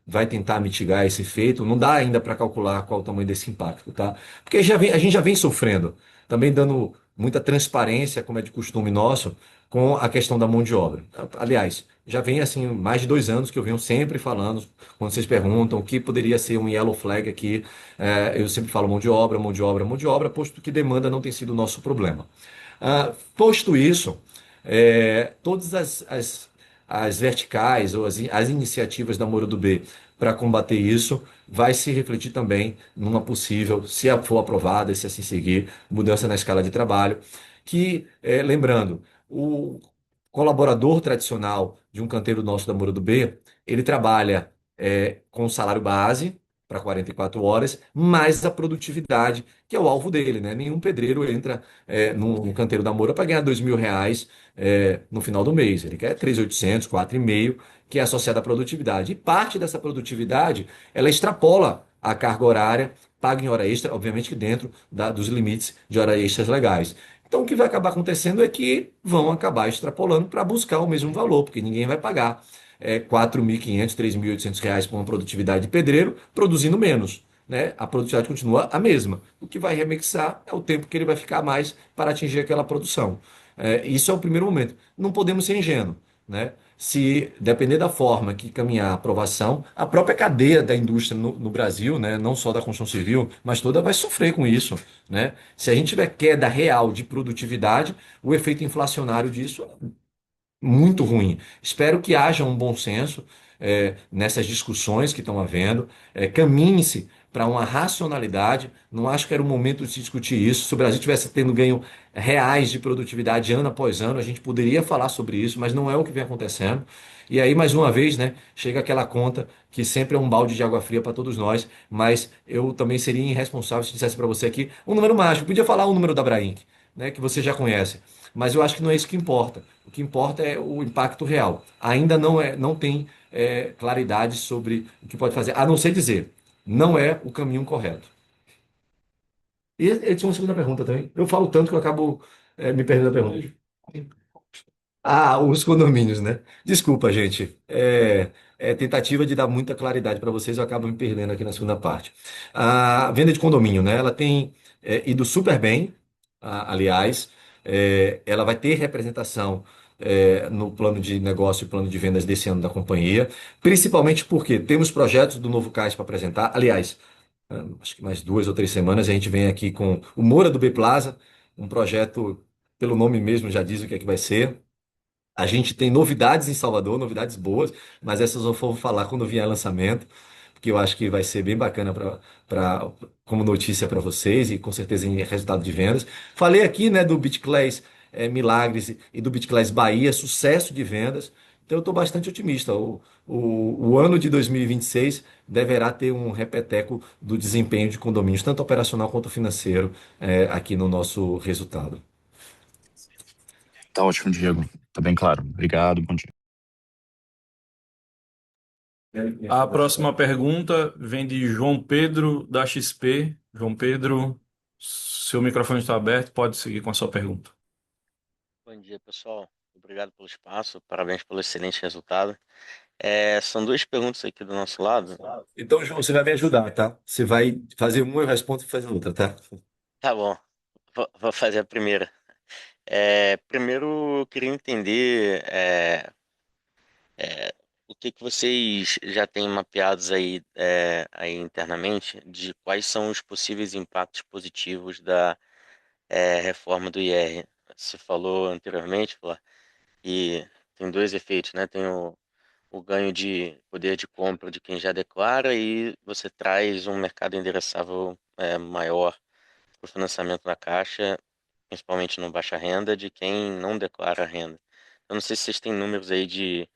vai tentar mitigar esse efeito, não dá ainda para calcular qual o tamanho desse impacto, tá? Porque a gente já vem sofrendo, também dando muita transparência, como é de costume nosso, com a questão da mão de obra. Aliás, já vem assim mais de 2 anos que eu venho sempre falando, quando vocês perguntam o que poderia ser um yellow flag aqui, eu sempre falo mão de obra, mão de obra, mão de obra, posto que demanda não tem sido o nosso problema. Posto isso, todas as verticais ou as iniciativas da Moro do B para combater isso vai se refletir também numa possível, se for aprovada e se assim seguir, mudança na escala de trabalho, que, lembrando, o colaborador tradicional de um canteiro nosso da Moura do B, ele trabalha com salário base para 44 horas, mais a produtividade, que é o alvo dele, né? Nenhum pedreiro entra no canteiro da Moura para ganhar R$ 2.000 no final do mês. Ele quer 3.800, 4.500, que é associado à produtividade. E parte dessa produtividade, ela extrapola a carga horária, paga em hora extra, obviamente que dentro dos limites de hora extras legais. Então, o que vai acabar acontecendo é que vão acabar extrapolando para buscar o mesmo valor, porque ninguém vai pagar 4.500, 3.800 reais por uma produtividade de pedreiro, produzindo menos. Né? A produtividade continua a mesma. O que vai remixar é o tempo que ele vai ficar a mais para atingir aquela produção. Isso é o primeiro momento. Não podemos ser ingênuos. Né? Se depender da forma que caminhar a aprovação, a própria cadeia da indústria no Brasil, né, não só da construção civil, mas toda vai sofrer com isso. Né? Se a gente tiver queda real de produtividade, o efeito inflacionário disso é muito ruim. Espero que haja um bom senso nessas discussões que estão havendo. Caminhe-se para uma racionalidade. Não acho que era o momento de se discutir isso. Se o Brasil tivesse tendo ganho reais de produtividade ano após ano, a gente poderia falar sobre isso, mas não é o que vem acontecendo. E aí, mais uma vez, né, chega aquela conta que sempre é um balde de água fria para todos nós, mas eu também seria irresponsável se dissesse para você aqui um número mágico. Podia falar o número da Brainc, né, que você já conhece. Mas eu acho que não é isso que importa. O que importa é o impacto real. Ainda não tem claridade sobre o que pode fazer, a não ser dizer, não é o caminho correto. E ele tinha uma segunda pergunta também. Eu falo tanto que eu acabo me perdendo a pergunta. Ah, os condomínios, né? Desculpa, gente. Tentativa de dar muita claridade para vocês, eu acabo me perdendo aqui na segunda parte. A venda de condomínio, né? Ela tem ido super bem, aliás. Ela vai ter representação no plano de negócio e plano de vendas desse ano da companhia, principalmente porque temos projetos do Novo Cais para apresentar. Aliás, acho que mais 2 ou 3 semanas a gente vem aqui com o Moura do B Plaza, um projeto, pelo nome mesmo já diz o que é que vai ser. A gente tem novidades em Salvador, novidades boas, mas essas eu vou falar quando vier lançamento, porque eu acho que vai ser bem bacana como notícia para vocês e com certeza em resultado de vendas. Falei aqui, né, do BitClays Milagres e do BitClays Bahia, sucesso de vendas. Então eu estou bastante otimista. O ano de 2026 deverá ter um repeteco do desempenho de condomínios, tanto operacional quanto financeiro, aqui no nosso resultado. Tá ótimo, Diego. Tá bem claro. Obrigado, bom dia. A próxima pergunta vem de João Pedro, da XP. João Pedro, seu microfone está aberto, pode seguir com a sua pergunta. Bom dia, pessoal. Obrigado pelo espaço, parabéns pelo excelente resultado. São duas perguntas aqui do nosso lado. Então, João, você vai me ajudar, tá? Você vai fazer uma, eu respondo e faz a outra, tá? Tá bom, vou fazer a primeira. Primeiro, eu queria entender é, o que que vocês já têm mapeados aí internamente de quais são os possíveis impactos positivos da reforma do IR. Você falou anteriormente, Flá, e tem dois efeitos, né? Tem o ganho de poder de compra de quem já declara e você traz um mercado endereçável maior para o financiamento da Caixa, principalmente no baixa renda, de quem não declara renda. Eu não sei se vocês têm números aí de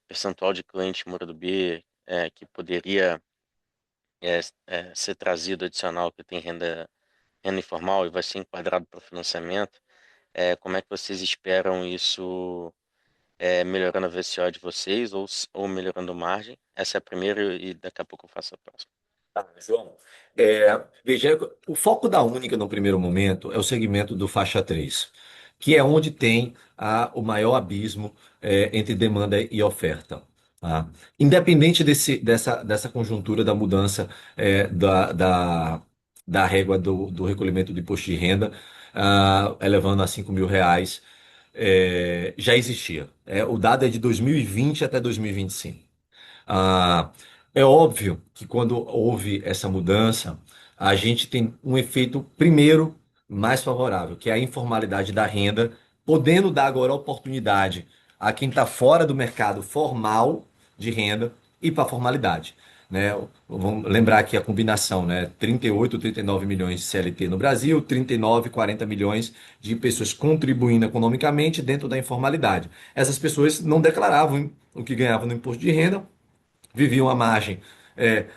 percentual de cliente Moura do B que poderia ser trazido adicional que tem renda informal e vai ser enquadrado para o financiamento. Como é que vocês esperam isso melhorando a VCO de vocês ou melhorando margem? Essa é a primeira e daqui a pouco eu faço a próxima. Tá, João. Veja, o foco da Única no primeiro momento é o segmento do faixa 3, que é onde tem o maior abismo entre demanda e oferta. Tá? Independente dessa conjuntura da mudança da régua do recolhimento do imposto de renda, elevando a R$ 5.000, já existia. O dado é de 2020 até 2025. Ah, é óbvio que quando houve essa mudança, a gente tem um efeito, primeiro, mais favorável, que é a informalidade da renda podendo dar agora oportunidade a quem está fora do mercado formal de renda e para a formalidade. Né? Vamos lembrar aqui a combinação, né? 38, 39 milhões de CLT no Brasil, 39, 40 milhões de pessoas contribuindo economicamente dentro da informalidade. Essas pessoas não declaravam o que ganhavam no imposto de renda, viviam à margem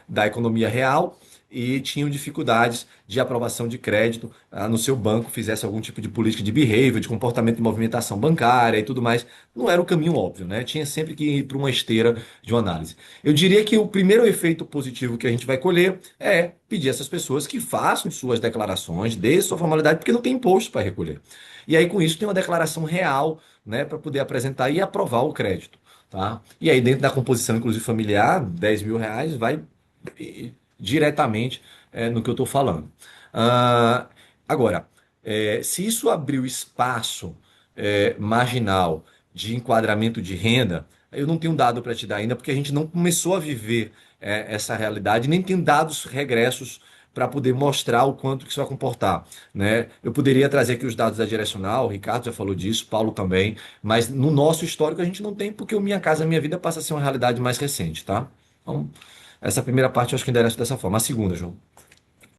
da economia real e tinham dificuldades de aprovação de crédito no seu banco, fizesse algum tipo de política de behavior, de comportamento de movimentação bancária e tudo mais. Não era o caminho óbvio, né? Tinha sempre que ir para uma esteira de uma análise. Eu diria que o primeiro efeito positivo que a gente vai colher é pedir a essas pessoas que façam suas declarações, dê sua formalidade, porque não tem imposto para recolher. E aí, com isso, tem uma declaração real, né, para poder apresentar e aprovar o crédito. Tá? E aí, dentro da composição, inclusive familiar, R$ 10.000 vai diretamente no que eu estou falando. Ah, agora, se isso abriu espaço marginal de enquadramento de renda, eu não tenho dado para te dar ainda, porque a gente não começou a viver essa realidade, nem tem dados regressos para poder mostrar o quanto que isso vai comportar, né? Eu poderia trazer aqui os dados da Direcional, o Ricardo já falou disso, Paulo também, mas no nosso histórico a gente não tem, porque o Minha Casa Minha Vida passa a ser uma realidade mais recente, tá? Então, essa primeira parte eu acho que endereço dessa forma. A segunda, João.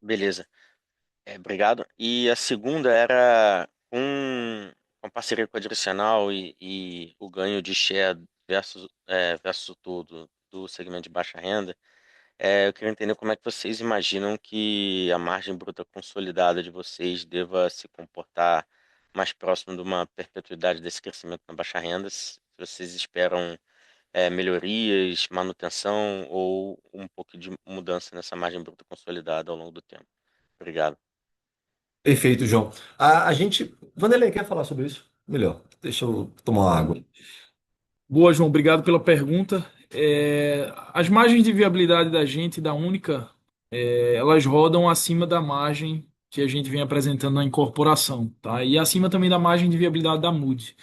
Beleza. Obrigado. E a segunda era com parceria com a Direcional e o ganho de share versus o todo do segmento de baixa renda. Eu queria entender como é que vocês imaginam que a margem bruta consolidada de vocês deva se comportar mais próximo de uma perpetuidade desse crescimento na baixa renda, se vocês esperam melhorias, manutenção ou um pouco de mudança nessa margem bruta consolidada ao longo do tempo. Obrigado. Perfeito, João. A gente. Vanderlei, quer falar sobre isso? Melhor. Deixa eu tomar uma água. Boa, João, obrigado pela pergunta. As margens de viabilidade da gente, da Única, elas rodam acima da margem que a gente vem apresentando na incorporação, tá? E acima também da margem de viabilidade da Mood.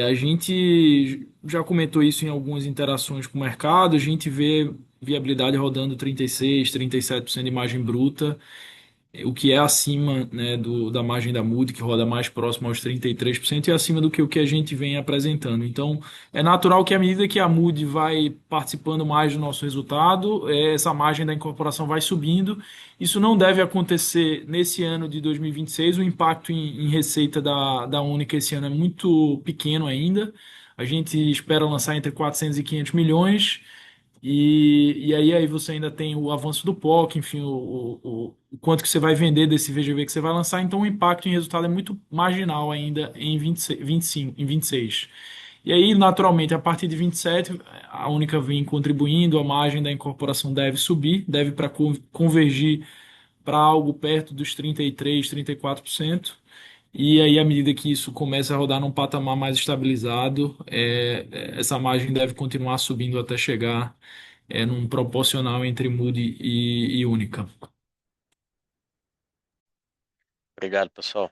A gente já comentou isso em algumas interações com o mercado, a gente vê viabilidade rodando 36, 37% de margem bruta, o que é acima, né, da margem da Mood, que roda mais próximo aos 33%, e acima do que o que a gente vem apresentando. Então, é natural que à medida que a Mood vai participando mais do nosso resultado, essa margem da incorporação vai subindo. Isso não deve acontecer nesse ano de 2026. O impacto em receita da Única esse ano é muito pequeno ainda. A gente espera lançar entre 400 e 500 milhões. E aí você ainda tem o avanço do POC, enfim, o quanto que você vai vender desse VGV que você vai lançar, então o impacto em resultado é muito marginal ainda em 26, 25, em 26. E aí, naturalmente, a partir de 27, a Única vem contribuindo, a margem da incorporação deve subir, deve para convergir para algo perto dos 33, 34%. E aí, à medida que isso começa a rodar num patamar mais estabilizado, essa margem deve continuar subindo até chegar num proporcional entre Moody e Única. Obrigado, pessoal.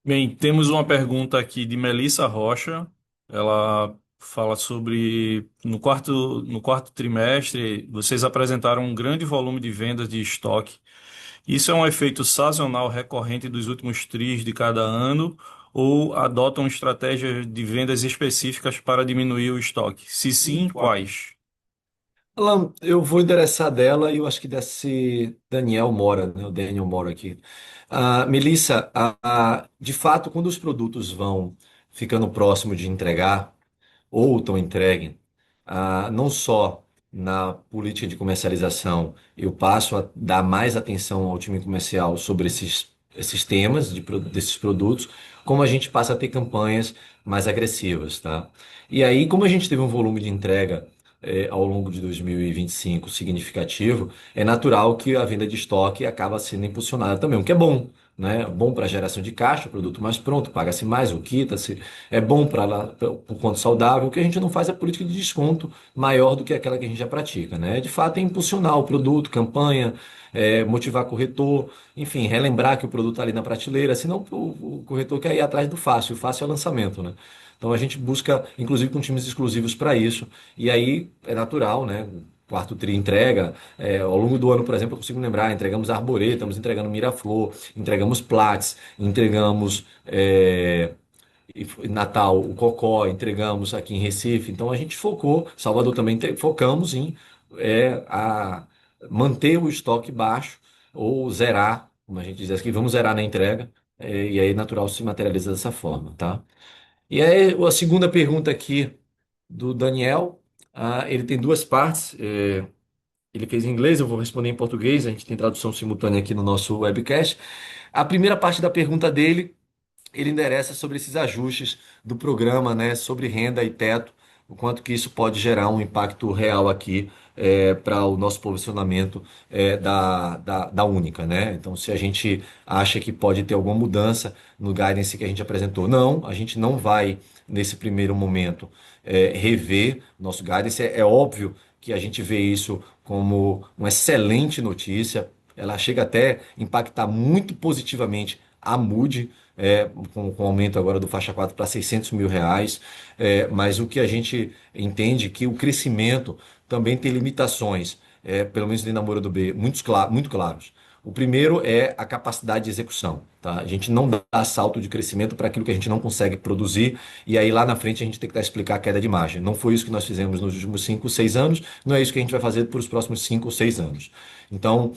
Bem, temos uma pergunta aqui de Melissa Rocha. Ela fala sobre no quarto trimestre, vocês apresentaram um grande volume de vendas de estoque. Isso é um efeito sazonal recorrente dos últimos tris de cada ano ou adotam estratégias de vendas específicas para diminuir o estoque? Se sim, quais? Alan, eu vou endereçar dela e eu acho que desse Daniel Mora, né? O Daniel Mora aqui. Melissa, de fato, quando os produtos vão ficando próximo de entregar, ou estão entregue, não só na política de comercialização, eu passo a dar mais atenção ao time comercial sobre esses temas desses produtos, como a gente passa a ter campanhas mais agressivas, tá? E aí, como a gente teve um volume de entrega ao longo de 2025 significativo, é natural que a venda de estoque acaba sendo impulsionada também, o que é bom. Né? Bom para a geração de caixa, o produto mais pronto, paga-se mais ou quita-se, é bom para o quanto saudável. O que a gente não faz é política de desconto maior do que aquela que a gente já pratica, né? De fato, é impulsionar o produto, campanha, motivar corretor, enfim, relembrar que o produto está ali na prateleira, senão o corretor quer ir atrás do fácil, o fácil é o lançamento, né? Então a gente busca, inclusive, com times exclusivos para isso, e aí é natural, né? quarto tri entrega. Ao longo do ano, por exemplo, eu consigo lembrar, entregamos Arborê, estamos entregando Miraflor, entregamos Platts, entregamos Natal, o Cocó, entregamos aqui em Recife. Então a gente focou, Salvador também focamos em a manter o estoque baixo ou zerar, como a gente diz aqui, vamos zerar na entrega, e aí natural se materializa dessa forma, tá? E aí a segunda pergunta aqui do Daniel, ele tem duas partes. Ele fez em inglês, eu vou responder em português, a gente tem tradução simultânea aqui no nosso webcast. A primeira parte da pergunta dele, ele endereça sobre esses ajustes do programa, né, sobre renda e teto, o quanto que isso pode gerar um impacto real aqui para o nosso posicionamento da Única, né? Então, se a gente acha que pode ter alguma mudança no guidance que a gente apresentou, não, a gente não vai, nesse primeiro momento, rever nosso guidance. É óbvio que a gente vê isso como uma excelente notícia, ela chega até a impactar muito positivamente a Mood, com o aumento agora do faixa 4 para R$ 600 mil, mas o que a gente entende que o crescimento também tem limitações, pelo menos dentro da Moura do B, muito claros. O primeiro é a capacidade de execução, tá? A gente não dá salto de crescimento para aquilo que a gente não consegue produzir, e aí lá na frente a gente tem que explicar a queda de margem. Não foi isso que nós fizemos nos últimos 5, 6 anos, não é isso que a gente vai fazer para os próximos 5 ou 6 anos. Então,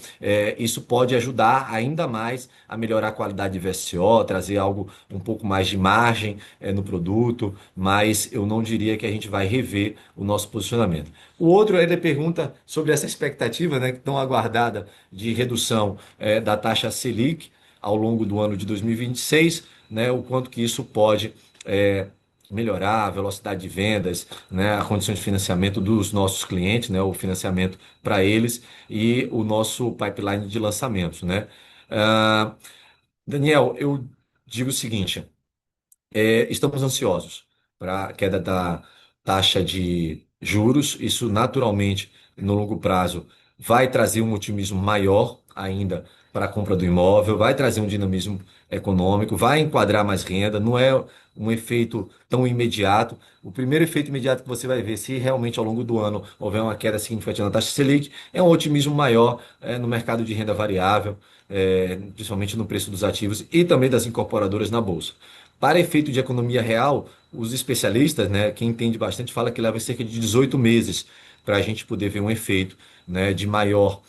isso pode ajudar ainda mais a melhorar a qualidade de VSO, trazer algo um pouco mais de margem no produto, mas eu não diria que a gente vai rever o nosso posicionamento. O outro, ele pergunta sobre essa expectativa, né, tão aguardada de redução da taxa Selic ao longo do ano de 2026, né, o quanto que isso pode melhorar a velocidade de vendas, né, a condição de financiamento dos nossos clientes, né, o financiamento para eles e o nosso pipeline de lançamentos, né? Ah, Daniel, eu digo o seguinte: estamos ansiosos para a queda da taxa de juros. Isso, naturalmente, no longo prazo, vai trazer um otimismo maior ainda para a compra do imóvel, vai trazer um dinamismo econômico, vai enquadrar mais renda. Não é um efeito tão imediato. O primeiro efeito imediato que você vai ver, se realmente ao longo do ano houver uma queda significativa na taxa Selic, é um otimismo maior no mercado de renda variável, principalmente no preço dos ativos e também das incorporadoras na bolsa. Para efeito de economia real, os especialistas, né, quem entende bastante, fala que leva cerca de 18 meses para a gente poder ver um efeito, né, de maior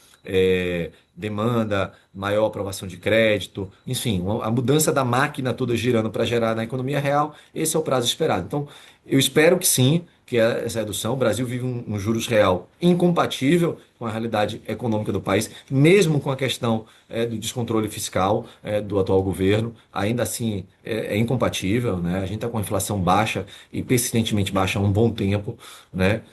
demanda, maior aprovação de crédito, enfim, a mudança da máquina toda girando para gerar na economia real, esse é o prazo esperado. Então, eu espero que sim, que é essa redução. O Brasil vive um juros real incompatível com a realidade econômica do país, mesmo com a questão do descontrole fiscal do atual governo, ainda assim é incompatível, né? A gente está com a inflação baixa e persistentemente baixa há um bom tempo, né?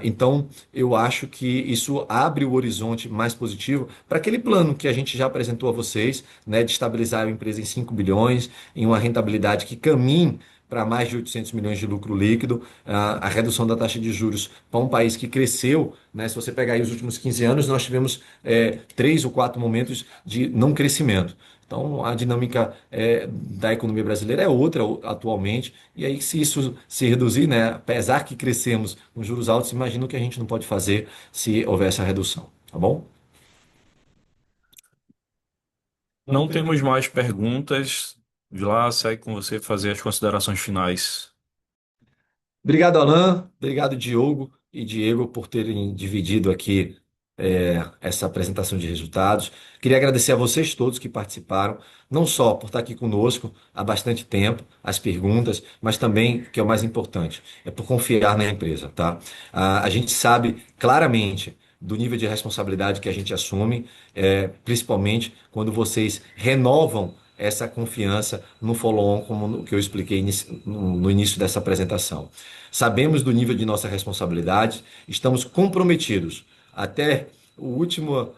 Então, eu acho que isso abre o horizonte mais positivo para aquele plano que a gente já apresentou a vocês, né, de estabilizar a empresa em 5 bilhões, em uma rentabilidade que caminhe para mais de 800 milhões de lucro líquido, a redução da taxa de juros para um país que cresceu, né? Se você pegar aí os últimos 15 anos, nós tivemos 3 ou 4 momentos de não crescimento. Então, a dinâmica da economia brasileira é outra atualmente, e aí se isso se reduzir, né, apesar que crescemos com juros altos, imagina o que a gente não pode fazer se houver essa redução, tá bom? Não temos mais perguntas. Vilá, segue com você fazer as considerações finais. Obrigado, Alan. Obrigado, Diogo e Diego, por terem dividido aqui essa apresentação de resultados. Queria agradecer a vocês todos que participaram, não só por estar aqui conosco há bastante tempo, as perguntas, mas também, que é o mais importante, é por confiar na empresa, tá? A gente sabe claramente do nível de responsabilidade que a gente assume, principalmente quando vocês renovam essa confiança no follow-on, como no que eu expliquei no início dessa apresentação. Sabemos do nível de nossa responsabilidade, estamos comprometidos até o último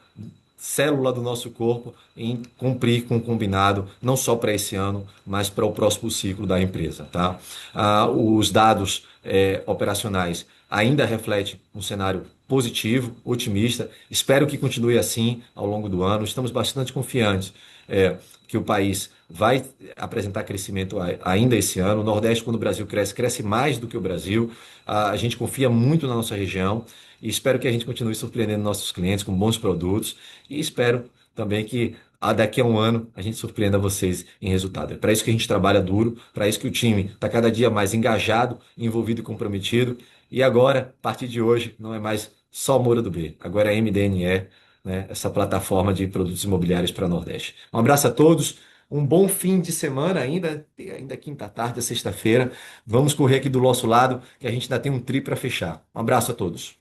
célula do nosso corpo em cumprir com o combinado, não só para esse ano, mas para o próximo ciclo da empresa, tá? Os dados operacionais ainda refletem um cenário positivo, otimista. Espero que continue assim ao longo do ano. Estamos bastante confiantes que o país vai apresentar crescimento ainda esse ano. O Nordeste, quando o Brasil cresce, cresce mais do que o Brasil. A gente confia muito na nossa região e espero que a gente continue surpreendendo nossos clientes com bons produtos e espero também que daqui a um ano a gente surpreenda vocês em resultado. É para isso que a gente trabalha duro, para isso que o time está cada dia mais engajado, envolvido e comprometido. E agora, a partir de hoje, não é mais só Moura do B, agora é MDNE, né, essa plataforma de produtos imobiliários para Nordeste. Um abraço a todos. Um bom fim de semana ainda quinta tarde, sexta-feira. Vamos correr aqui do nosso lado, que a gente ainda tem um tri para fechar. Um abraço a todos.